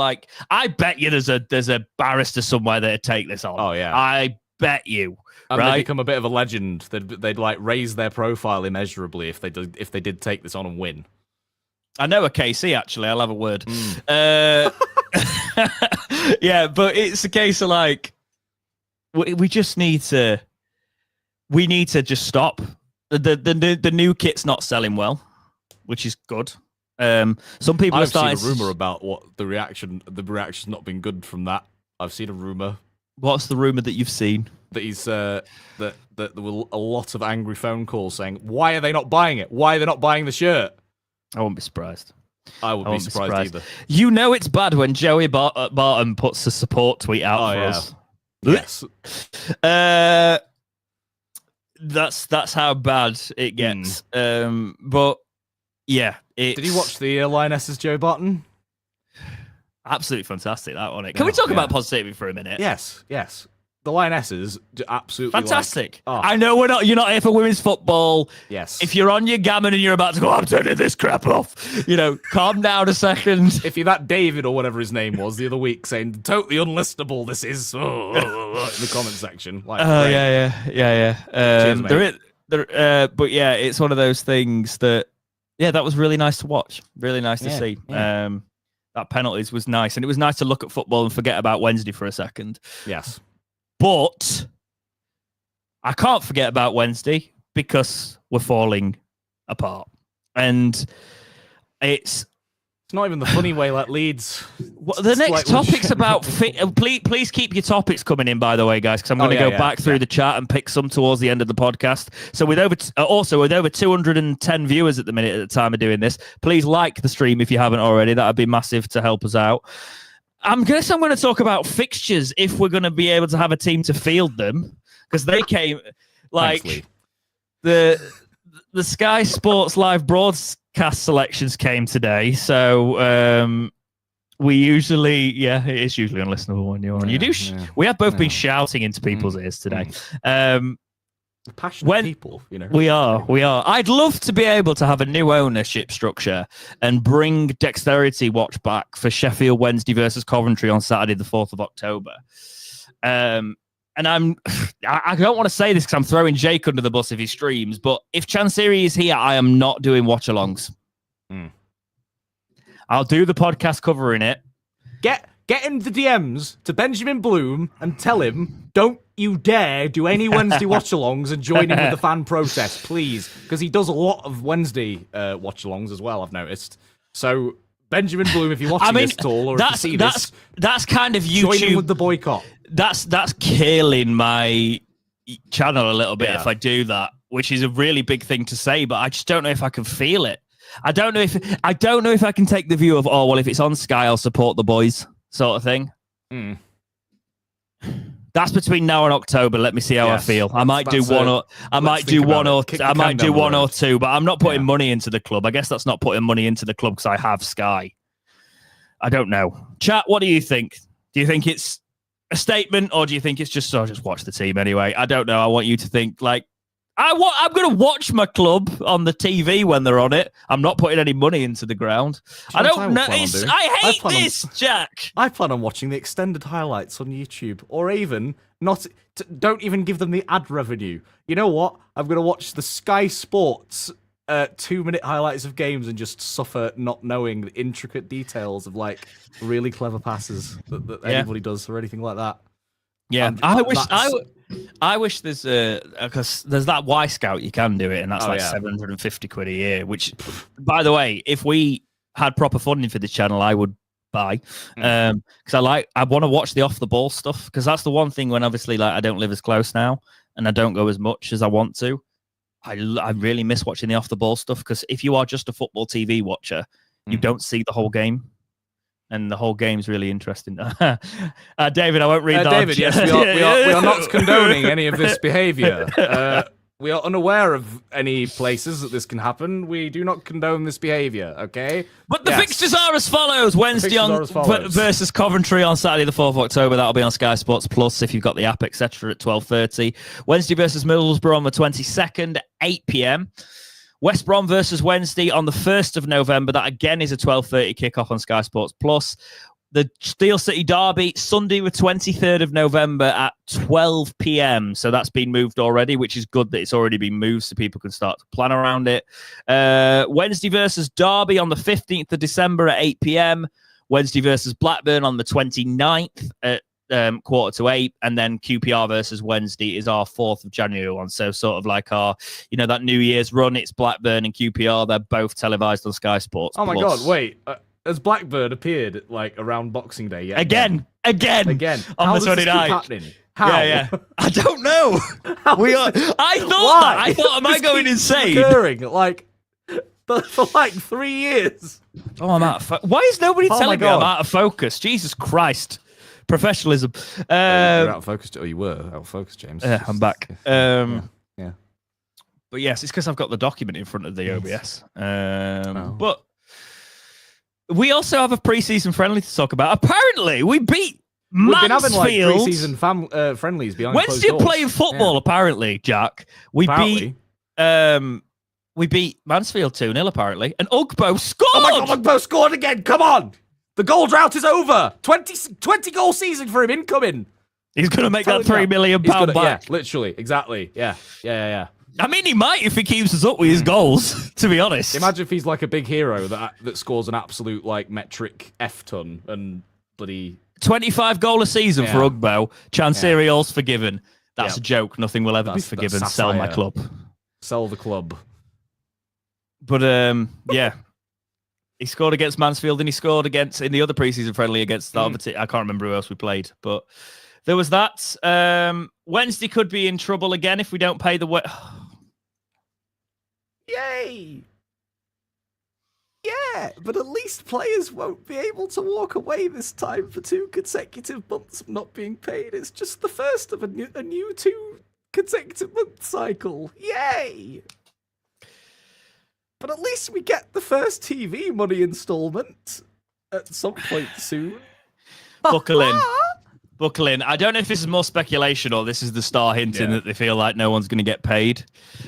I bet you there's a barrister somewhere that'd take this on. Oh yeah, I bet you. And they become a bit of a legend. They'd raise their profile immeasurably if they did take this on and win. I know a KC actually. I'll have a word. Yeah, but it's a case of we just need to. We need to just stop. The new kit's not selling well. which is good. Some people are starting. I've seen a rumor about what the reaction's not been good from that. I've seen a rumor. What's the rumor that you've seen? That he's that there were a lot of angry phone calls saying, "Why are they not buying it? Why are they not buying the shirt?" I won't be surprised. I wouldn't be surprised either. You know it's bad when Joey Barton puts a support tweet out for us. Yes. That's how bad it gets. But yeah, did you watch the Lionesses, Joe Barton? Absolutely fantastic, that one. Can we talk about positivity for a minute? Yes. The Lionesses, absolutely fantastic. I know you're not here for women's football. Yes. If you're on your gammon and you're about to go, I'm turning this crap off. Calm down a second. If you're that David or whatever his name was the other week saying totally unlistenable, this is in the comment section. Yeah. Cheers, but yeah, it's one of those things that that was really nice to watch. Really nice to see. Yeah. That penalties was nice, and it was nice to look at football and forget about Wednesday for a second. Yes. But I can't forget about Wednesday because we're falling apart. And it's not even the funny way like Leeds. The next topic's about... please keep your topics coming in, by the way, guys, because I'm going to go back through the chat and pick some towards the end of the podcast. So with over 210 viewers at the minute at the time of doing this, please like the stream if you haven't already. That would be massive to help us out. I'm going to talk about fixtures if we're going to be able to have a team to field them, because they came like the Sky Sports live broadcast selections came today. So we usually, it is usually unlistenable when you're on. We have both been shouting into people's ears today. Passionate people, We are. I'd love to be able to have a new ownership structure and bring Dexterity Watch back for Sheffield Wednesday versus Coventry on Saturday, the 4th of October. And I don't want to say this because I'm throwing Jake under the bus if he streams, but if Chansiri is here, I am not doing watch-alongs. I'll do the podcast covering it. Get in the DMs to Benjamin Bloom and tell him, don't you dare do any Wednesday watch-alongs and join in with the fan protest, please. Because he does a lot of Wednesday watch-alongs as well, I've noticed. So, Benjamin Bloom, if you're watching this at all, or if you see this... That's kind of YouTube... Join in with the boycott. That's killing my channel a little bit if I do that, which is a really big thing to say, but I just don't know if I can feel it. I don't know if I can take the view of, if it's on Sky, I'll support the boys, sort of thing. That's between now and October. Let me see how I feel. I might do one or two, but I'm not putting money into the club. I guess that's not putting money into the club because I have Sky. I don't know. Chat, what do you think? Do you think it's a statement, or do you think it's just watch the team anyway? I don't know. I want you to think I'm going to watch my club on the TV when they're on it. I'm not putting any money into the ground. I don't know. I hate this, Jack. I plan on watching the extended highlights on YouTube, or even don't even give them the ad revenue. You know what? I'm going to watch the Sky Sports 2-minute highlights of games and just suffer not knowing the intricate details of really clever passes that anybody does or anything like that. Yeah, I wish there's because there's that Y Scout you can do it, and that's £750 a year. Which, by the way, if we had proper funding for this channel, I would buy because I want to watch the off the ball stuff, because that's the one thing when obviously I don't live as close now and I don't go as much as I want to. I really miss watching the off the ball stuff, because if you are just a football TV watcher, you don't see the whole game. And the whole game's really interesting. David, I won't read that. David, yes, we are not condoning any of this behaviour. We are unaware of any places that this can happen. We do not condone this behaviour, okay? But the fixtures are as follows. Wednesday versus Coventry on Saturday, the 4th of October. That'll be on Sky Sports Plus if you've got the app, etc. at 12:30. Wednesday versus Middlesbrough on the 22nd, 8 p.m. West Brom versus Wednesday on the 1st of November. That again is a 12:30 kickoff on Sky Sports Plus. The Steel City Derby, Sunday the 23rd of November at 12 p.m. So that's been moved already, which is good that it's already been moved so people can start to plan around it. Wednesday versus Derby on the 15th of December at 8 p.m. Wednesday versus Blackburn on the 29th at quarter to 8, and then QPR versus Wednesday is our 4th of January one. So sort of like our, that New Year's run. It's Blackburn and QPR. They're both televised on Sky Sports. Oh my God! Wait, has Blackburn appeared like around Boxing Day yet? Again on How the Sunday night. Happening? How? Yeah. I don't know. I thought, am I going insane? Recurring, for like 3 years. Oh, I'm out of why is nobody telling me I'm out of focus? Jesus Christ. Professionalism. You're out of focus. Oh, you were out of focus, James. I'm back. Yeah. But yes, it's because I've got the document in front of the OBS. But we also have a preseason friendly to talk about. Apparently, we beat Mansfield. We've been having preseason friendlies behind closed doors. Wednesday playing football, apparently, Jack. We beat Mansfield 2-0, apparently. And Ugbo scored! Oh my God, Ugbo scored again! Come on! The goal drought is over! 20 goal season for him incoming! He's going to make that £3 million back. Yeah, literally, exactly. Yeah. I mean, he might if he keeps us up with his goals, to be honest. Imagine if he's like a big hero that scores an absolute metric F-ton and bloody... 25 goal a season for Ugbo. Chansiriol's forgiven. That's a joke. Nothing will ever be forgiven. Sell my club. Sell the club. But, he scored against Mansfield and he scored in the other preseason friendly against the other team. I can't remember who else we played, but there was that. Wednesday could be in trouble again if we don't pay the... Yay! Yeah, but at least players won't be able to walk away this time for 2 consecutive months of not being paid. It's just the first of a new 2 consecutive month cycle. Yay! But at least we get the first TV money installment at some point soon. Buckle in. I don't know if this is more speculation or this is the Star hinting that they feel like no one's going to get paid.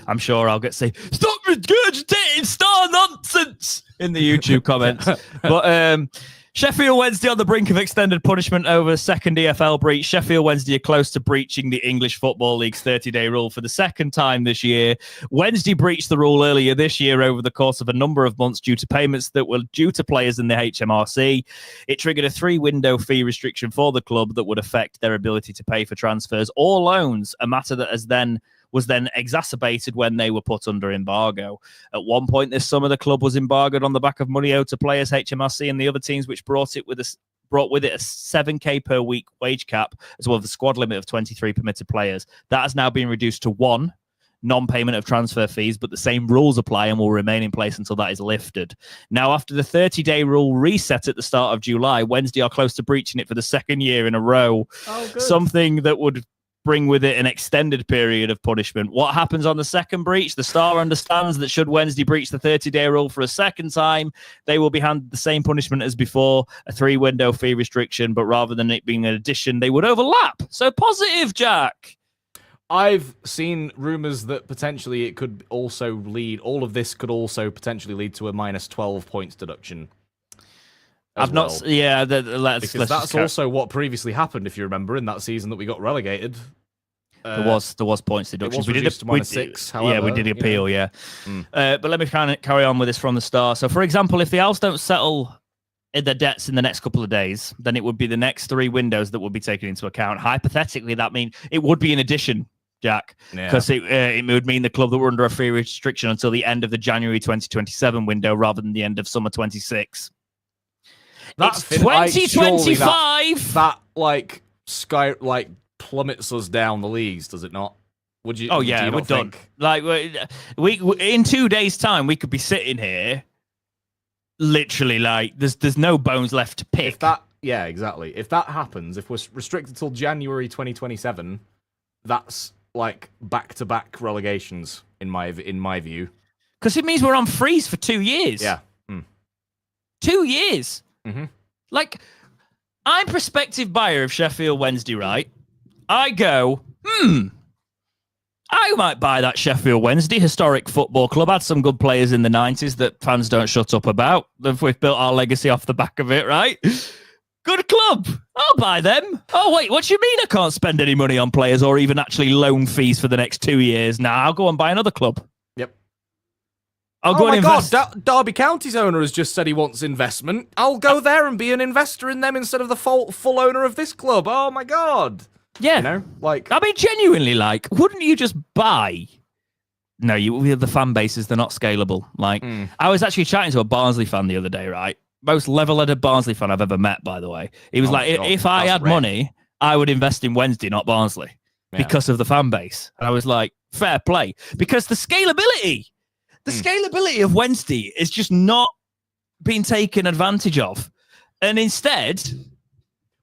I'm sure I'll say, stop regurgitating Star nonsense in the YouTube comments. But Sheffield Wednesday on the brink of extended punishment over second EFL breach. Sheffield Wednesday are close to breaching the English Football League's 30-day rule for the second time this year. Wednesday breached the rule earlier this year over the course of a number of months due to payments that were due to players in the HMRC. It triggered a 3-window fee restriction for the club that would affect their ability to pay for transfers or loans, a matter that was then exacerbated when they were put under embargo. At one point this summer, the club was embargoed on the back of money owed to players, HMRC and the other teams, which brought with it a 7k per week wage cap, as well as the squad limit of 23 permitted players. That has now been reduced to 1 non-payment of transfer fees, but the same rules apply and will remain in place until that is lifted. Now, after the 30-day rule reset at the start of July, Wednesday are close to breaching it for the second year in a row. Oh, good. Something that would bring with it an extended period of punishment. What happens on the second breach? The Star understands that should Wednesday breach the 30-day rule for a second time, they will be handed the same punishment as before, a 3-window fee restriction, but rather than it being an addition, they would overlap. So positive, Jack. I've seen rumours that potentially it could also lead, all of this could also potentially lead to a minus 12 points deduction. That's also what previously happened, if you remember, in that season that we got relegated. There was points deduction. We did minus 6. However, we did appeal. But let me kind of carry on with this from the start. So, for example, if the Owls don't settle their debts in the next couple of days, then it would be the next 3 windows that would be taken into account. Hypothetically, that means it would be in addition, Jack, because it would mean the club that were under a fee restriction until the end of the January 2027 window rather than the end of summer 26. It's 2025. That plummets us down the leagues, does it not? Would you? Oh yeah, we're done. Like we in 2 days' time, we could be sitting here, literally like there's no bones left to pick. Exactly. If that happens, if we're restricted till January 2027, that's like back-to-back relegations in my view. Because it means we're on freeze for 2 years. Yeah. 2 years. Mm-hmm. Like, I'm prospective buyer of Sheffield Wednesday, right? I go, I might buy that Sheffield Wednesday historic football club. Had some good players in the 90s that fans don't shut up about. We've built our legacy off the back of it, right? Good club. I'll buy them. Oh, wait, what do you mean I can't spend any money on players or even actually loan fees for the next 2 years? Now I'll go and buy another club. Yep. I'll go and invest. Derby County's owner has just said he wants investment. I'll go there and be an investor in them instead of the full owner of this club. Oh my God. Yeah. You know, like, I mean, genuinely, like, wouldn't you just buy? No, the fan bases, they're not scalable. Like, I was actually chatting to a Barnsley fan the other day, right? Most level-headed Barnsley fan I've ever met, by the way. He was like, if I had money, I would invest in Wednesday, not Barnsley, because of the fan base. And I was like, fair play. Because the scalability of Wednesday is just not being taken advantage of. And instead...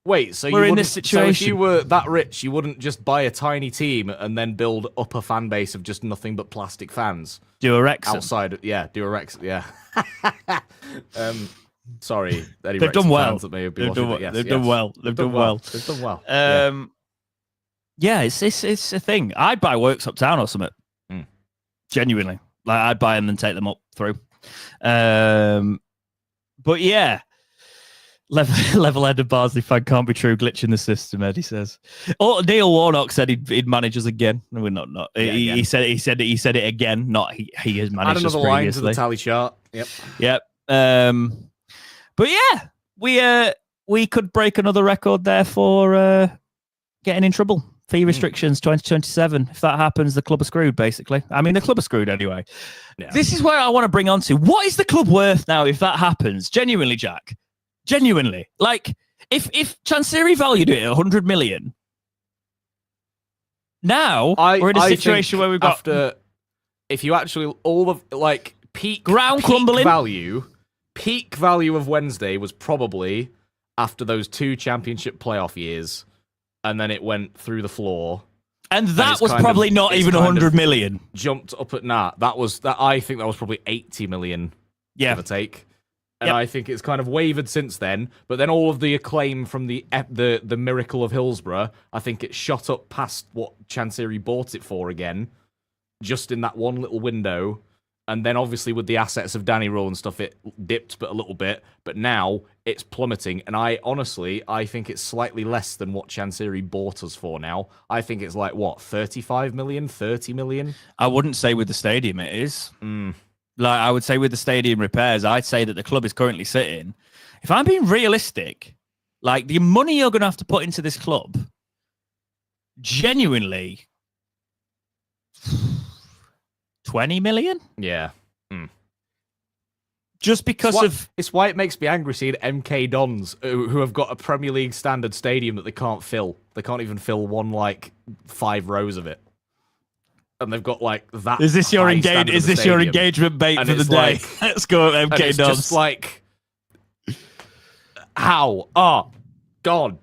Wait, so we're in this situation. So if you were that rich, you wouldn't just buy a tiny team and then build up a fan base of just nothing but plastic fans? Do a Wrexham. Outside, do a Wrexham, yeah. Sorry, any they've done well. That may have been They've done well. They've done well. Yeah, it's a thing. I'd buy Works Uptown or something. Genuinely, like I'd buy them and take them up through. But yeah. Level-headed Barnsley fan can't be true. Glitch in the system, Eddie says. Oh, Neil Warnock said he'd manage us again. No, we're not. He said it again. Not he has managed us previously. Add another line to the tally chart. Yep. But yeah, we could break another record there for getting in trouble. Fee restrictions 2027. If that happens, the club are screwed. Basically, I mean the club are screwed anyway. Yeah. This is where I want to bring on to. What is the club worth now if that happens? Genuinely, Jack. Genuinely, like if Chansiri valued it at 100 million, now we're in a situation where we've got after, if you actually all of like peak crumbling peak value of Wednesday was probably after those 2 championship playoff years, and then it went through the floor. And that was probably not even 100 million. Jumped up at that. I think that was probably 80 million. Yeah, give or take. And I think it's kind of wavered since then. But then all of the acclaim from the miracle of Hillsborough, I think it shot up past what Chansiri bought it for again, just in that one little window. And then obviously with the assets of Danny Röhl and stuff, it dipped but a little bit. But now it's plummeting. And I think it's slightly less than what Chansiri bought us for now. I think it's like, what, 35 million, 30 million? I wouldn't say with the stadium it is. Like I would say with the stadium repairs, I'd say that the club is currently sitting. If I'm being realistic, like the money you're going to have to put into this club, genuinely, 20 million? Yeah. Just because it's why it makes me angry seeing MK Dons who have got a Premier League standard stadium that they can't fill. They can't even fill 5 rows of it. And they've got like that. Is this your engagement bait for the day? Let's go, MK Dons. Just like, how? Oh, God.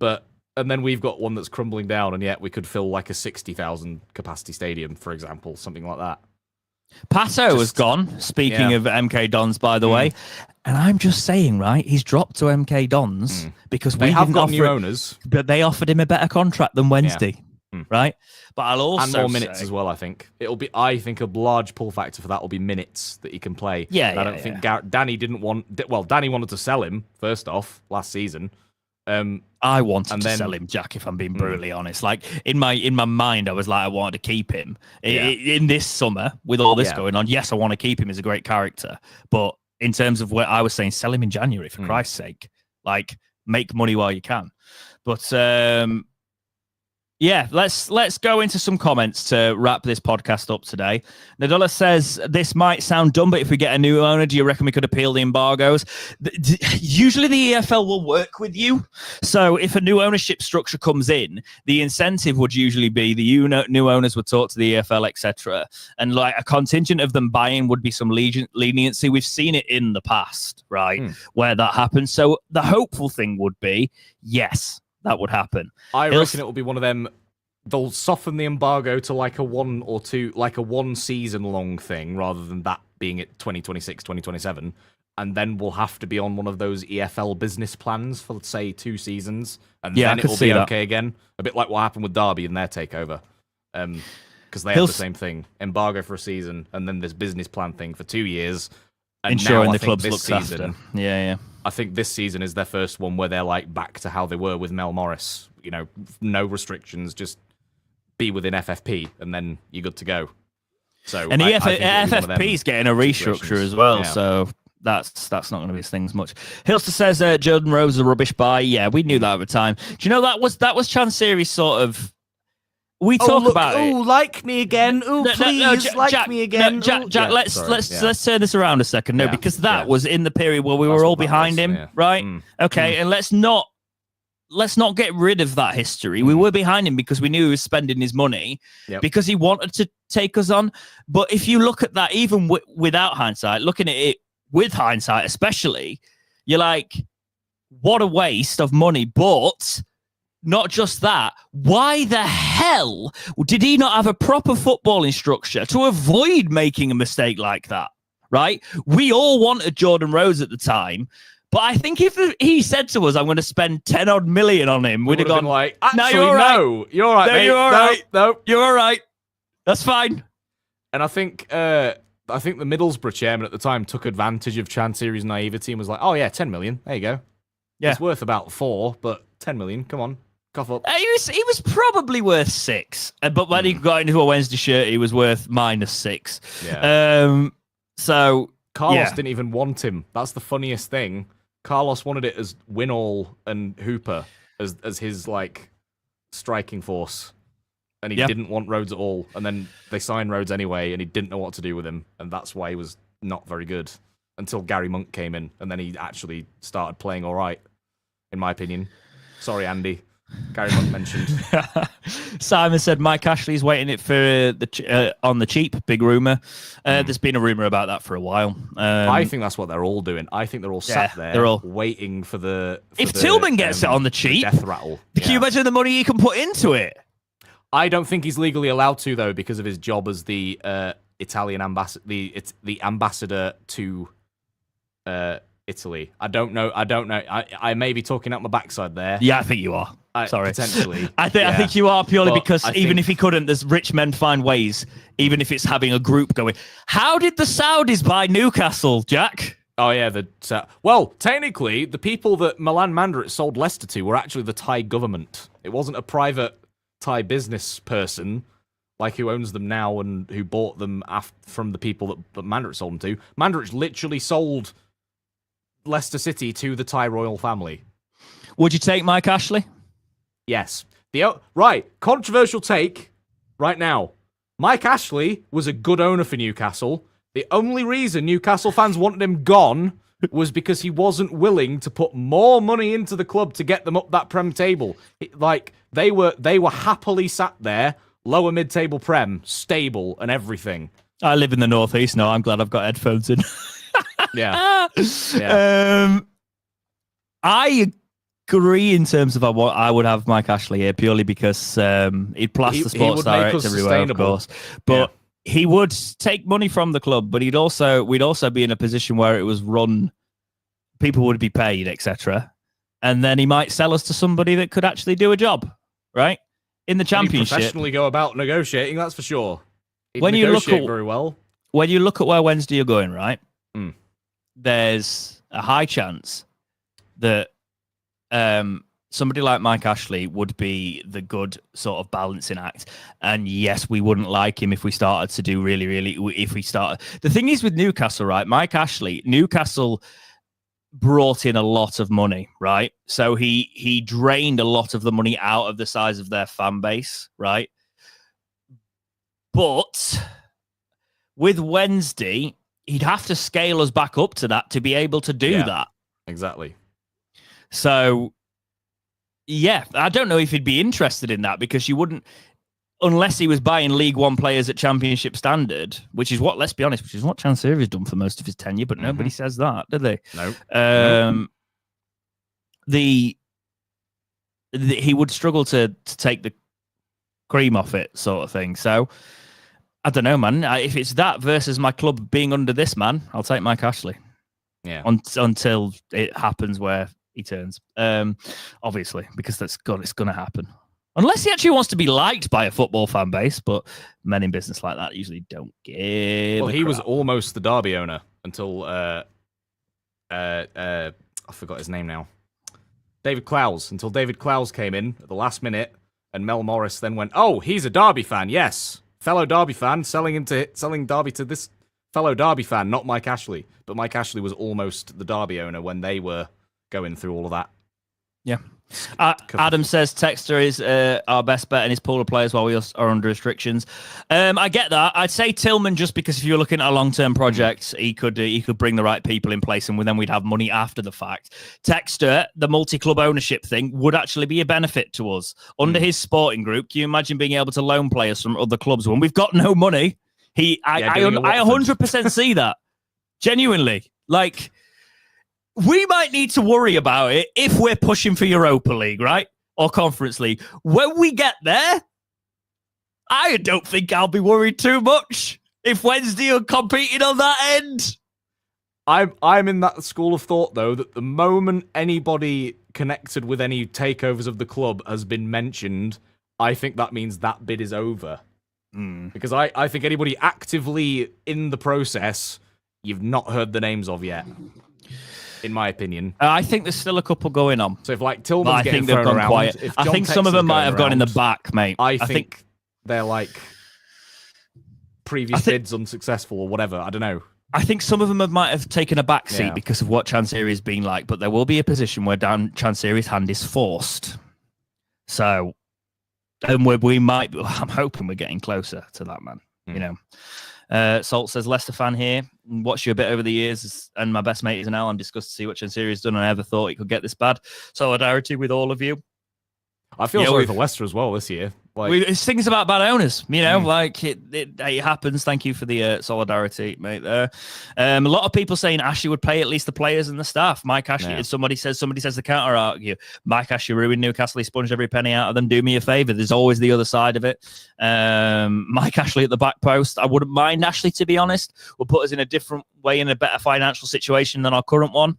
And then we've got one that's crumbling down, and yet we could fill like a 60,000 capacity stadium, for example, something like that. Pato has gone. Speaking of MK Dons, by the way, and I'm just saying, right? He's dropped to MK Dons because we have got new owners, but they offered him a better contract than Wednesday. Right, but I'll also and more minutes as well. I think it'll be. I think a large pull factor for that will be minutes that he can play. Yeah, I don't think Danny didn't want. Well, Danny wanted to sell him first off last season. I wanted to sell him, Jack. If I'm being brutally honest, like in my mind, I was like, I wanted to keep him in this summer with all this going on. Yes, I want to keep him. He's a great character, but in terms of where I was saying, sell him in January for Christ's sake. Like, make money while you can. But yeah, let's go into some comments to wrap this podcast up today. Nadella says, this might sound dumb, but if we get a new owner, do you reckon we could appeal the embargoes? Usually the EFL will work with you. So if a new ownership structure comes in, the incentive would usually be the new owners would talk to the EFL, etc. And like a contingent of them buying would be some leniency. We've seen it in the past, right, where that happens. So the hopeful thing would be, yes, that would happen. I reckon it will be one of them. They'll soften the embargo to like a 1 season long thing rather than that being at 2026, 2027. And then we'll have to be on one of those EFL business plans for, let's say, 2 seasons. And then it will be okay again. A bit like what happened with Derby in their takeover. Because they have the same thing. Embargo for a season and then this business plan thing for 2 years. And ensuring the club's looked after. Yeah. I think this season is their first one where they're like back to how they were with Mel Morris. You know, no restrictions, just be within FFP, and then you're good to go. So, and the FFP is getting a restructure as well, so that's not going to be his things much. Hilster says Jordan Rose is a rubbish buy. Yeah, we knew that at the time. Do you know that was Chansiri's sort of? We talk about it. Oh, like me again. Oh, please, like me again. Jack, let's turn this around a second. No, because that was in the period where we were all behind him, right? Okay, and let's not get rid of that history. We were behind him because we knew he was spending his money because he wanted to take us on. But if you look at that, even without hindsight, looking at it with hindsight especially, you're like, what a waste of money. But not just that, why the hell did he not have a proper footballing structure to avoid making a mistake like that, right? We all wanted Jordan Rose at the time, but I think if he said to us, I'm going to spend 10 odd million on him, we'd have gone, like, actually, you're all right, mate. You're all right. No, you're all right. That's fine. And I think the Middlesbrough chairman at the time took advantage of Chansiri's naivety and was like, oh yeah, 10 million. There you go. Yeah. It's worth about 4, but 10 million. Come on. Cough up. He was probably worth 6, but when he got into a Wednesday shirt, he was worth -6. Yeah. So Carlos didn't even want him. That's the funniest thing. Carlos wanted it as Winall and Hooper as his like striking force, and he didn't want Rhodes at all. And then they signed Rhodes anyway, and he didn't know what to do with him, and that's why he was not very good until Gary Monk came in, and then he actually started playing all right, in my opinion. Sorry, Andy. Gary Monk mentioned. Simon said Mike Ashley's waiting it for on the cheap. Big rumor. There's been a rumor about that for a while. I think that's what they're all doing. I think they're all sat there, they're all waiting for the. If Tillman gets it on the cheap, death rattle. Can you imagine the money he can put into it? I don't think he's legally allowed to though, because of his job as the Italian ambassador, the ambassador to Italy. I don't know. I may be talking out my backside there. Yeah, I think you are. Sorry. Potentially. I think you are purely because even if he couldn't, there's rich men find ways, even if it's having a group going. How did the Saudis buy Newcastle, Jack? Oh, yeah. Well, technically, the people that Milan Mandaric sold Leicester to were actually the Thai government. It wasn't a private Thai business person like who owns them now and who bought them from the people that Mandaric sold them to. Mandaric literally sold Leicester City to the Thai royal family. Would you take Mike Ashley? Yes. Right. Controversial take right now. Mike Ashley was a good owner for Newcastle. The only reason Newcastle fans wanted him gone was because he wasn't willing to put more money into the club to get them up that Prem table. They were happily sat there, lower mid-table Prem, stable and everything. I live in the northeast now. I'm glad I've got headphones in. Yeah. I agree in terms of what I would have Mike Ashley here purely because he'd plaster Sports Direct everywhere, of course. But he would take money from the club, but we'd also be in a position where it was run, people would be paid, etc. And then he might sell us to somebody that could actually do a job, right? In the Championship. Professionally go about negotiating, that's for sure. When you look at very well. When you look at where Wednesday are going, right? There's a high chance that somebody like Mike Ashley would be the good sort of balancing act. And yes, we wouldn't like him if we started to do The thing is with Newcastle, right? Mike Ashley, Newcastle brought in a lot of money, right? So he drained a lot of the money out of the size of their fan base, right? But with Wednesday, he'd have to scale us back up to that to be able to do that. Exactly. So, yeah, I don't know if he'd be interested in that because you wouldn't, unless he was buying League One players at Championship standard, which is what, let's be honest, which is what Chansiri's done for most of his tenure, but nobody says that, do they? No. He would struggle to take the cream off it, sort of thing. So, I don't know, man. If it's that versus my club being under this man, I'll take Mike Ashley. Yeah. Until it happens where he turns. Obviously, because it's going to happen. Unless he actually wants to be liked by a football fan base, but men in business like that usually don't give. Well, he was almost the Derby owner until I forgot his name now. David Clowes. Until David Clowes came in at the last minute, and Mel Morris then went, "Oh, he's a Derby fan. Yes, fellow Derby fan selling Derby to this fellow Derby fan, not Mike Ashley. But Mike Ashley was almost the Derby owner when they were going through all of that. Yeah. Adam says Texter is our best bet in his pool of players while we are under restrictions. I get that. I'd say Tillman just because if you're looking at a long-term project, he could bring the right people in place, and then we'd have money after the fact. Texter, the multi-club ownership thing would actually be a benefit to us under his sporting group. Can you imagine being able to loan players from other clubs when we've got no money? I 100% see that. Genuinely, like. We might need to worry about it if we're pushing for Europa League, right? Or Conference League. When we get there, I don't think I'll be worried too much if Wednesday are competing on that end. I'm in that school of thought, though, that the moment anybody connected with any takeovers of the club has been mentioned, I think that means that bid is over. Because I think anybody actively in the process, you've not heard the names of yet. In my opinion, I think there's still a couple going on. So if like Tillman's getting thrown around, quiet. I think some of them might have gone in the back, mate. I think they're like previous bids unsuccessful or whatever. I don't know. I think some of them might have taken a back seat because of what Chansiri's been like, but there will be a position where Chansiri's hand is forced. So, and we might. I'm hoping we're getting closer to that, man. You know. Salt says, Leicester fan here. Watched you a bit over the years, and my best mate is now. I'm disgusted to see what Chansiri has done, and I never thought it could get this bad. Solidarity with all of you. I feel sorry for Leicester as well this year. It's things about bad owners, you know, like it happens. Thank you for the solidarity, mate. There, a lot of people saying Ashley would pay at least the players and the staff. Mike Ashley, somebody says the counter argue. Mike Ashley ruined Newcastle. He sponged every penny out of them. Do me a favour. There's always the other side of it. Mike Ashley at the back post. I wouldn't mind Ashley, to be honest. Will put us in a different way, in a better financial situation than our current one.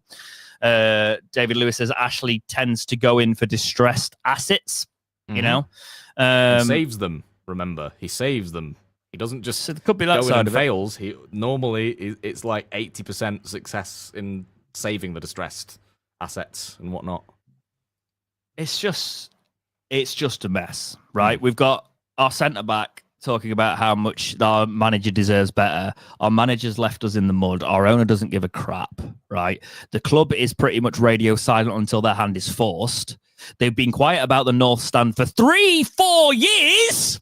David Lewis says Ashley tends to go in for distressed assets. You know. He saves them. Remember, he saves them. He doesn't just could be that go side in and of fails. He normally it's like 80% success in saving the distressed assets and whatnot. It's just a mess, right? We've got our centre back talking about how much our manager deserves better. Our manager's left us in the mud. Our owner doesn't give a crap, right? The club is pretty much radio silent until their hand is forced. They've been quiet about the North Stand for 3-4 years,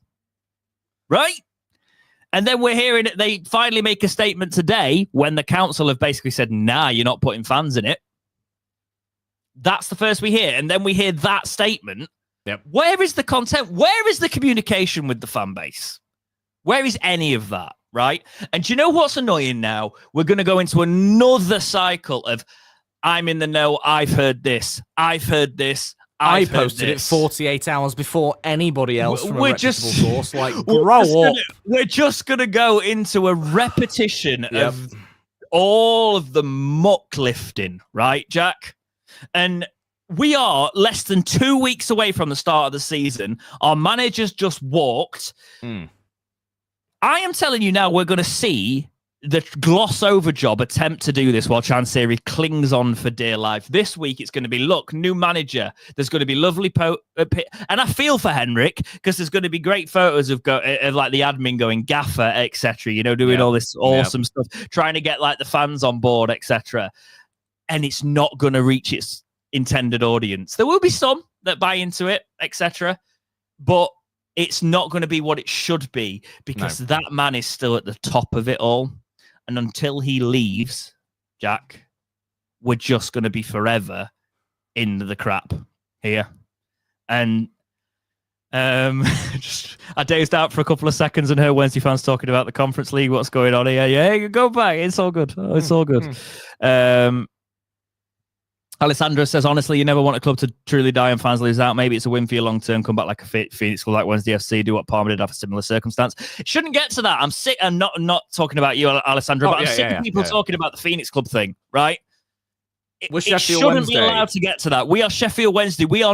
right? And then we're hearing it. They finally make a statement today when the council have basically said, nah, you're not putting fans in it. That's the first we hear. And then we hear that statement. Yep. Where is the content? Where is the communication with the fan base? Where is any of that, right? And do you know what's annoying now? We're going to go into another cycle of, I'm in the know, I've heard this, I posted it 48 hours before anybody else from a reputable source. Like, grow up. We're just going to go into a repetition of all of the muck lifting, right, Jack? And we are less than 2 weeks away from the start of the season. Our manager's just walked. I am telling you now, we're going to see the gloss over job attempt to do this while Chansiri clings on for dear life. This week, it's going to be, look, new manager. There's going to be lovely and I feel for Henrik because there's going to be great photos of like the admin going gaffer, etc. You know, doing all this awesome stuff, trying to get like the fans on board, etc. And it's not going to reach its intended audience. There will be some that buy into it, etc. But it's not going to be what it should be because that man is still at the top of it all. And until he leaves, Jack, we're just going to be forever in the crap here. And I dazed out for a couple of seconds and heard Wednesday fans talking about the Conference League. What's going on here? Yeah, go back. It's all good. It's all good. Alessandra says, honestly, you never want a club to truly die and fans lose out. Maybe it's a win for you long term. Come back like a Phoenix club like Wednesday FC. Do what Parma did after a similar circumstance. It shouldn't get to that. I'm sick. I'm not talking about you, Alessandra, but I'm sick of people talking about the Phoenix club thing, right? It shouldn't be allowed to get to that. We are Sheffield Wednesday. We are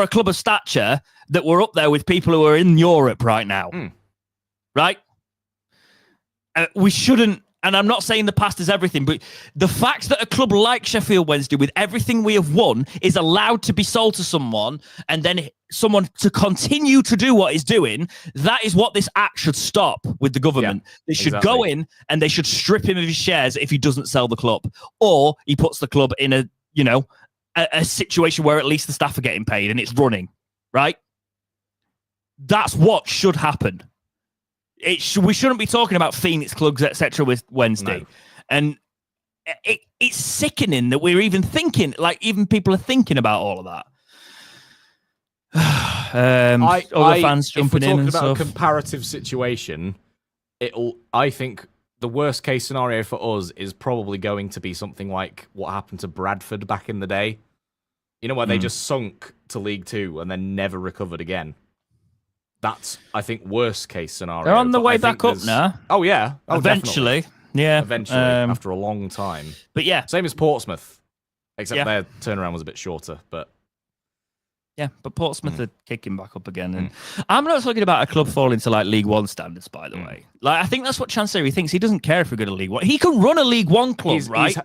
a club of stature that we're up there with people who are in Europe right now, right? We shouldn't And I'm not saying the past is everything, but the fact that a club like Sheffield Wednesday, with everything we have won, is allowed to be sold to someone and then someone to continue to do what he's doing, that is what this act should stop with the government. They should go in and they should strip him of his shares if he doesn't sell the club, or he puts the club in a situation where at least the staff are getting paid and it's running, right? That's what should happen. We shouldn't be talking about Phoenix clubs, etc. with Wednesday. No. And it's sickening that we're even thinking, like even people are thinking about all of that. Other fans jumping in and stuff. If we're talking about a comparative situation, I think the worst case scenario for us is probably going to be something like what happened to Bradford back in the day. You know, where they just sunk to League Two and then never recovered again. That's, I think, worst case scenario. They're on the way back up now. Oh, yeah. Oh, eventually. Definitely. Yeah. Eventually, after a long time. But yeah. Same as Portsmouth, except their turnaround was a bit shorter. But yeah, but Portsmouth are kicking back up again. And I'm not talking about a club falling to like League One standards, by the way. Like, I think that's what Chancery thinks. He doesn't care if we go to League One. He can run a League One club, right?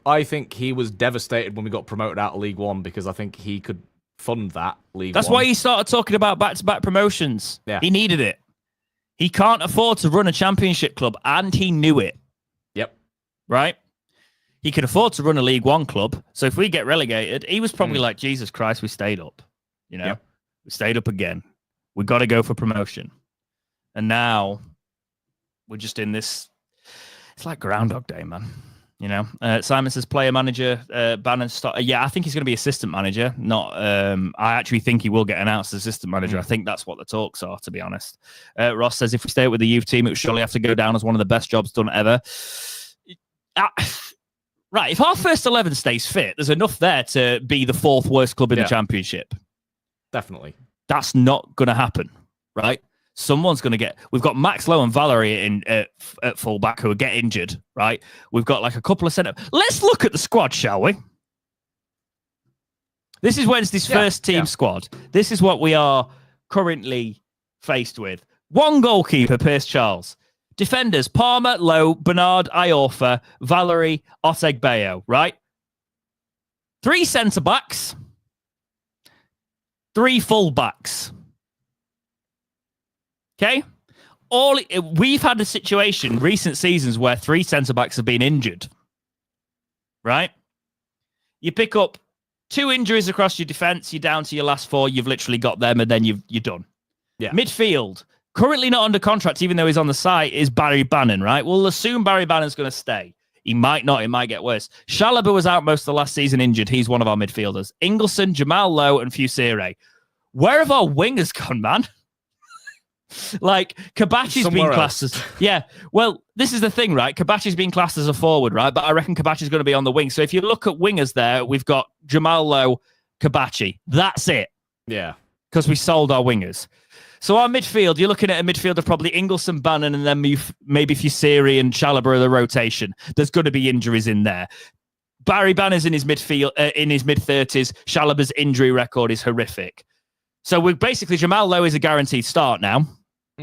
I think he was devastated when we got promoted out of League One because I think he could fund that League That's One. why he started talking about back-to-back promotions. Yeah. He needed it. He can't afford to run a championship club, and he knew it. Yep. Right? He could afford to run a League One club, so if we get relegated, he was probably like, Jesus Christ, we stayed up. You know? Yep. We stayed up again. We got to go for promotion. And now, we're just in this... It's like Groundhog Day, man. You know, Simon says player manager, Bannon. Yeah, I think he's going to be assistant manager. Not, I actually think he will get announced as assistant manager. I think that's what the talks are, to be honest. Ross says if we stay with the youth team, it would surely have to go down as one of the best jobs done ever. Right, if our first 11 stays fit, there's enough there to be the fourth worst club in the championship. Definitely. That's not going to happen, right? Someone's going to get... We've got Max Lowe and Valerie at fullback who get injured, right? We've got like a couple of centre... Let's look at the squad, shall we? This is Wednesday's first team squad. This is what we are currently faced with. One goalkeeper, Pierce Charles. Defenders, Palmer, Lowe, Bernard, Iorfa, Valerie, Otegbayo, right? 3 centre-backs. 3 full-backs. Okay? We've had a situation recent seasons where 3 centre-backs have been injured. Right? You pick up 2 injuries across your defence, you're down to your last 4, you've literally got them, and then you're done. Yeah. Midfield, currently not under contract, even though he's on the site, is Barry Bannon, right? We'll assume Barry Bannon's going to stay. He might not, it might get worse. Chalobah was out most of the last season injured. He's one of our midfielders. Ingleson, Jamal Lowe, and Fusire. Where have our wingers gone, man? Like, Kabachi's been classed as... Yeah, well, this is the thing, right? Kabachi's been classed as a forward, right? But I reckon Kabachi's going to be on the wing. So if you look at wingers there, we've got Jamal Lowe, Kabachi. That's it. Yeah. Because we sold our wingers. So our midfield, you're looking at a midfield of probably Ingleson, Bannon, and then maybe Fusiri and Chalobah are the rotation. There's going to be injuries in there. Barry Bannon's in his midfield, in his mid-30s. Chalobah's injury record is horrific. So we're basically, Jamal Lowe is a guaranteed start now.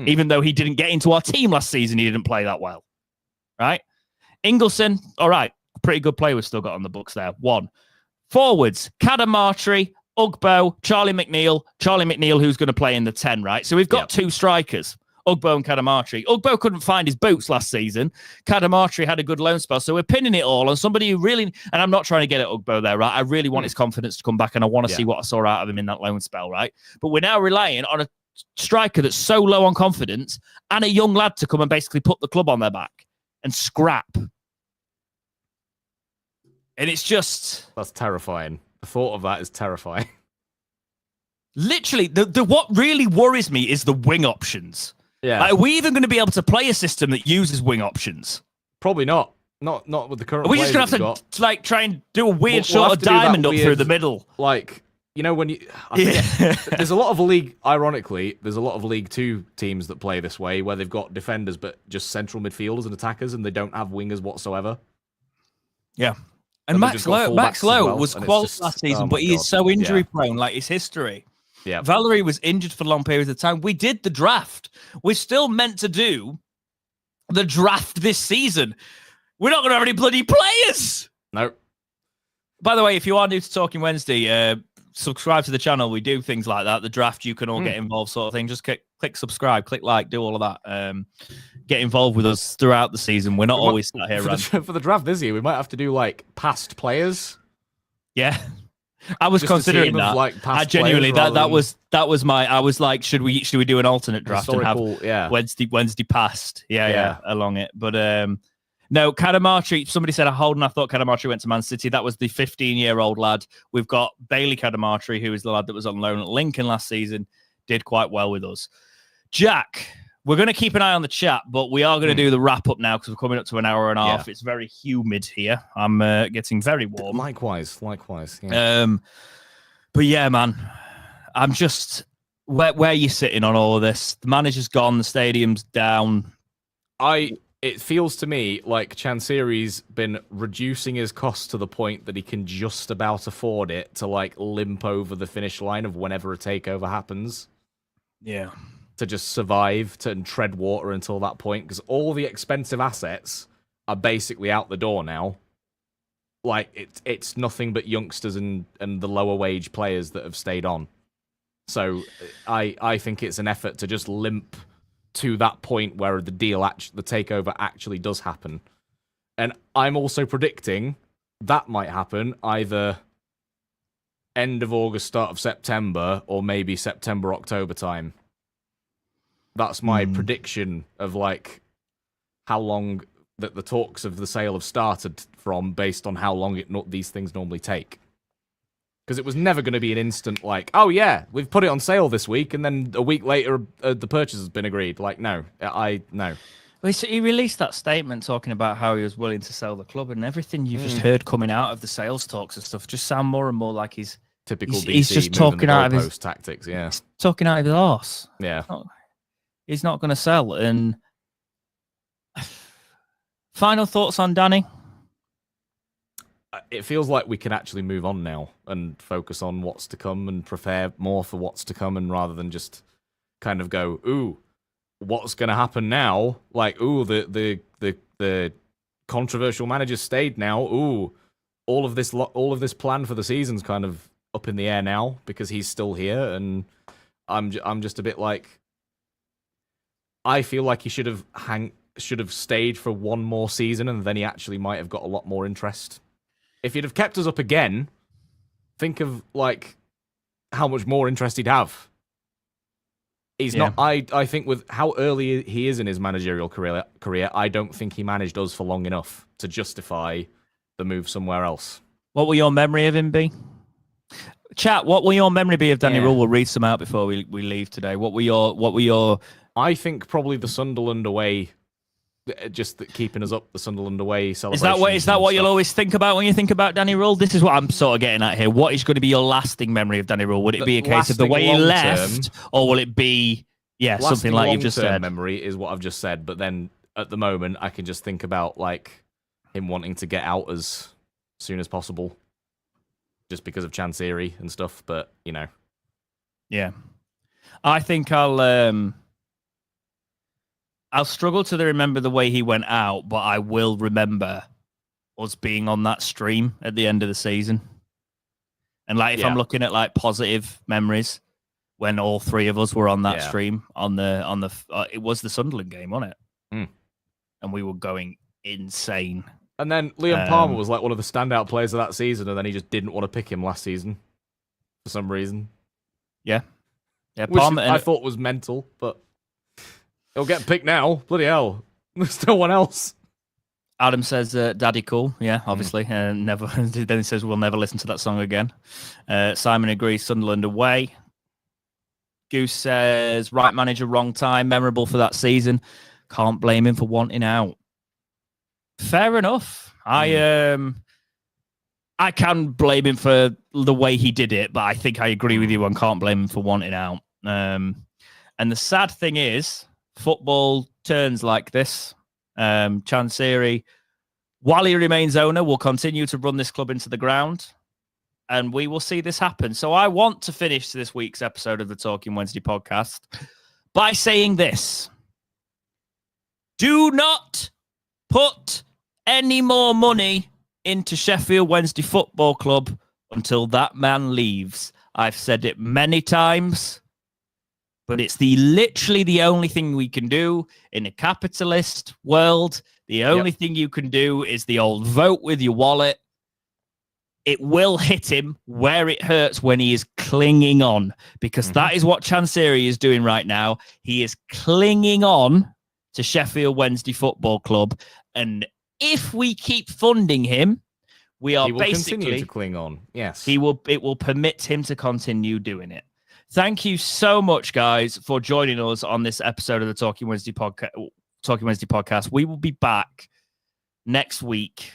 Even though he didn't get into our team last season, he didn't play that well. Right? Ingleson, all right. Pretty good play we've still got on the books there. 1. Forwards, Cadamartri, Ugbo, Charlie McNeil, who's going to play in the 10, right? So we've got 2 strikers, Ugbo and Cadamartri. Ugbo couldn't find his boots last season. Cadamartri had a good loan spell. So we're pinning it all on somebody who really... And I'm not trying to get at Ugbo there, right? I really want his confidence to come back, and I want to see what I saw out of him in that loan spell, right? But we're now relying on a striker that's so low on confidence and a young lad to come and basically put the club on their back and scrap. And it's just... That's terrifying. The thought of that is terrifying. Literally, the what really worries me is the wing options. Yeah. Like, are we even going to be able to play a system that uses wing options? Probably not. Not with the current... Are we just going to have to like try and do a weird sort of diamond up through the middle? Like... You know, when you... there's a lot of ironically, there's a lot of League 2 teams that play this way, where they've got defenders, but just central midfielders and attackers, and they don't have wingers whatsoever. Yeah. And Max Lowe was qualified last season, but he is so injury-prone, like his history. Yeah. Valerie was injured for long periods of time. We did the draft. We're still meant to do the draft this season. We're not going to have any bloody players. No. By the way, if you are new to Talking Wednesday, subscribe to the channel. We do things like that. The draft, you can all get involved, sort of thing. Just click subscribe, click like, do all of that. Get involved with us throughout the season. We're not always sat here for the draft this year. We might have to do like past players. Yeah, I was considering that. I genuinely that was my. I was like, should we do an alternate draft and have Wednesday past? Yeah, along it. But no, Cadamartri. Somebody said Holden. I thought Cadamartri went to Man City. That was the 15-year-old lad. We've got Bailey Cadamartri, who is the lad that was on loan at Lincoln last season. Did quite well with us. Jack, we're going to keep an eye on the chat, but we are going to do the wrap up now because we're coming up to an hour and a half. It's very humid here. I'm getting very warm. Likewise. Yeah. But yeah, man, I'm just where are you sitting on all of this? The manager's gone. The stadium's down. It feels to me like Chansiri's been reducing his costs to the point that he can just about afford it to like limp over the finish line of whenever a takeover happens. Yeah. To just survive and tread water until that point, because all the expensive assets are basically out the door now. Like it's nothing but youngsters and the lower wage players that have stayed on. So I think it's an effort to just limp to that point where the takeover actually does happen. And I'm also predicting that might happen either end of August, start of September, or maybe September, October time. That's my prediction of like how long that the talks of the sale have started from, based on how long these things normally take. Because it was never going to be an instant like, oh yeah, we've put it on sale this week, and then a week later the purchase has been agreed. Like, no. Well, he released that statement talking about how he was willing to sell the club, and everything you've just heard coming out of the sales talks and stuff just sound more and more like he's typical BC. He's just talking out of his tactics. Yeah, talking out of his arse. Yeah, he's not going to sell. And final thoughts on Danny? It feels like we can actually move on now and focus on what's to come and prepare more for what's to come, and rather than just kind of go, ooh, what's going to happen now? Like, ooh, the controversial manager stayed now. Ooh, all of this plan for the season's kind of up in the air now because he's still here, and I'm just a bit like, I feel like he should have stayed for one more season, and then he actually might have got a lot more interest. If he'd have kept us up again, think of like how much more interest he'd have. He's not. I think with how early he is in his managerial career, I don't think he managed us for long enough to justify the move somewhere else. What will your memory of him be? Chat, what will your memory be of Danny Röhl? We'll read some out before we leave today. What were your? I think probably the Sunderland away. Just keeping us up, the Sunderland away celebration. Is that what you'll always think about when you think about Danny Röhl? This is what I'm sort of getting at here. What is going to be your lasting memory of Danny Röhl? Would it be a case of the way he left, or will it be something like you've just said? Memory is what I've just said, but then at the moment I can just think about like him wanting to get out as soon as possible, just because of Chansiri and stuff. But yeah, I think I'll struggle to remember the way he went out, but I will remember us being on that stream at the end of the season. And like, if I'm looking at like positive memories, when all three of us were on that stream it was the Sunderland game, wasn't it? And we were going insane. And then Liam Palmer was like one of the standout players of that season, and then he just didn't want to pick him last season for some reason. Yeah, which Palmer, I thought was mental, but. He'll get picked now. Bloody hell. There's no one else. Adam says, Daddy cool. Yeah, obviously. Never. Then he says, we'll never listen to that song again. Simon agrees, Sunderland away. Goose says, right manager, wrong time. Memorable for that season. Can't blame him for wanting out. Fair enough. I can blame him for the way he did it, but I think I agree with you on can't blame him for wanting out. And the sad thing is, football turns like this. Chansiri, while he remains owner, will continue to run this club into the ground, and we will see this happen. So I want to finish this week's episode of the Talking Wednesday podcast by saying this. Do not put any more money into Sheffield Wednesday Football Club until that man leaves. I've said it many times, but it's literally the only thing we can do in a capitalist world. The only thing you can do is the old vote with your wallet. It will hit him where it hurts when he is clinging on, because that is what Chansiri is doing right now. He is clinging on to Sheffield Wednesday Football Club, and if we keep funding him, we are basically continue to cling on. Yes, it will permit him to continue doing it. Thank you so much, guys, for joining us on this episode of the Talking Wednesday podcast. We will be back next week.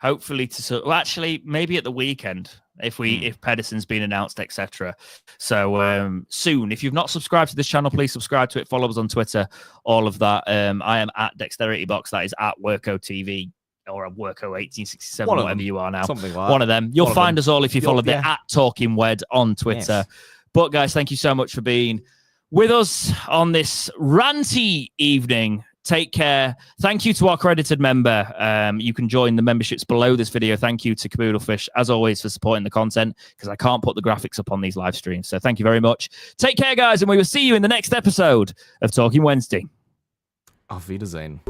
Hopefully actually maybe at the weekend if Pedersen's been announced, etc. So soon. If you've not subscribed to this channel, please subscribe to it. Follow us on Twitter. All of that. I am at DexterityBox. That is at WorkOTV or Worko1867, whatever you are now. Something like one of them. You'll find us all if you follow the at Talking Wed on Twitter. Yes. But guys, thank you so much for being with us on this ranty evening. Take care. Thank you to our accredited member. You can join the memberships below this video. Thank you to Caboodlefish, as always, for supporting the content, because I can't put the graphics up on these live streams. So thank you very much. Take care, guys, and we will see you in the next episode of Talking Wednesday. Auf Wiedersehen.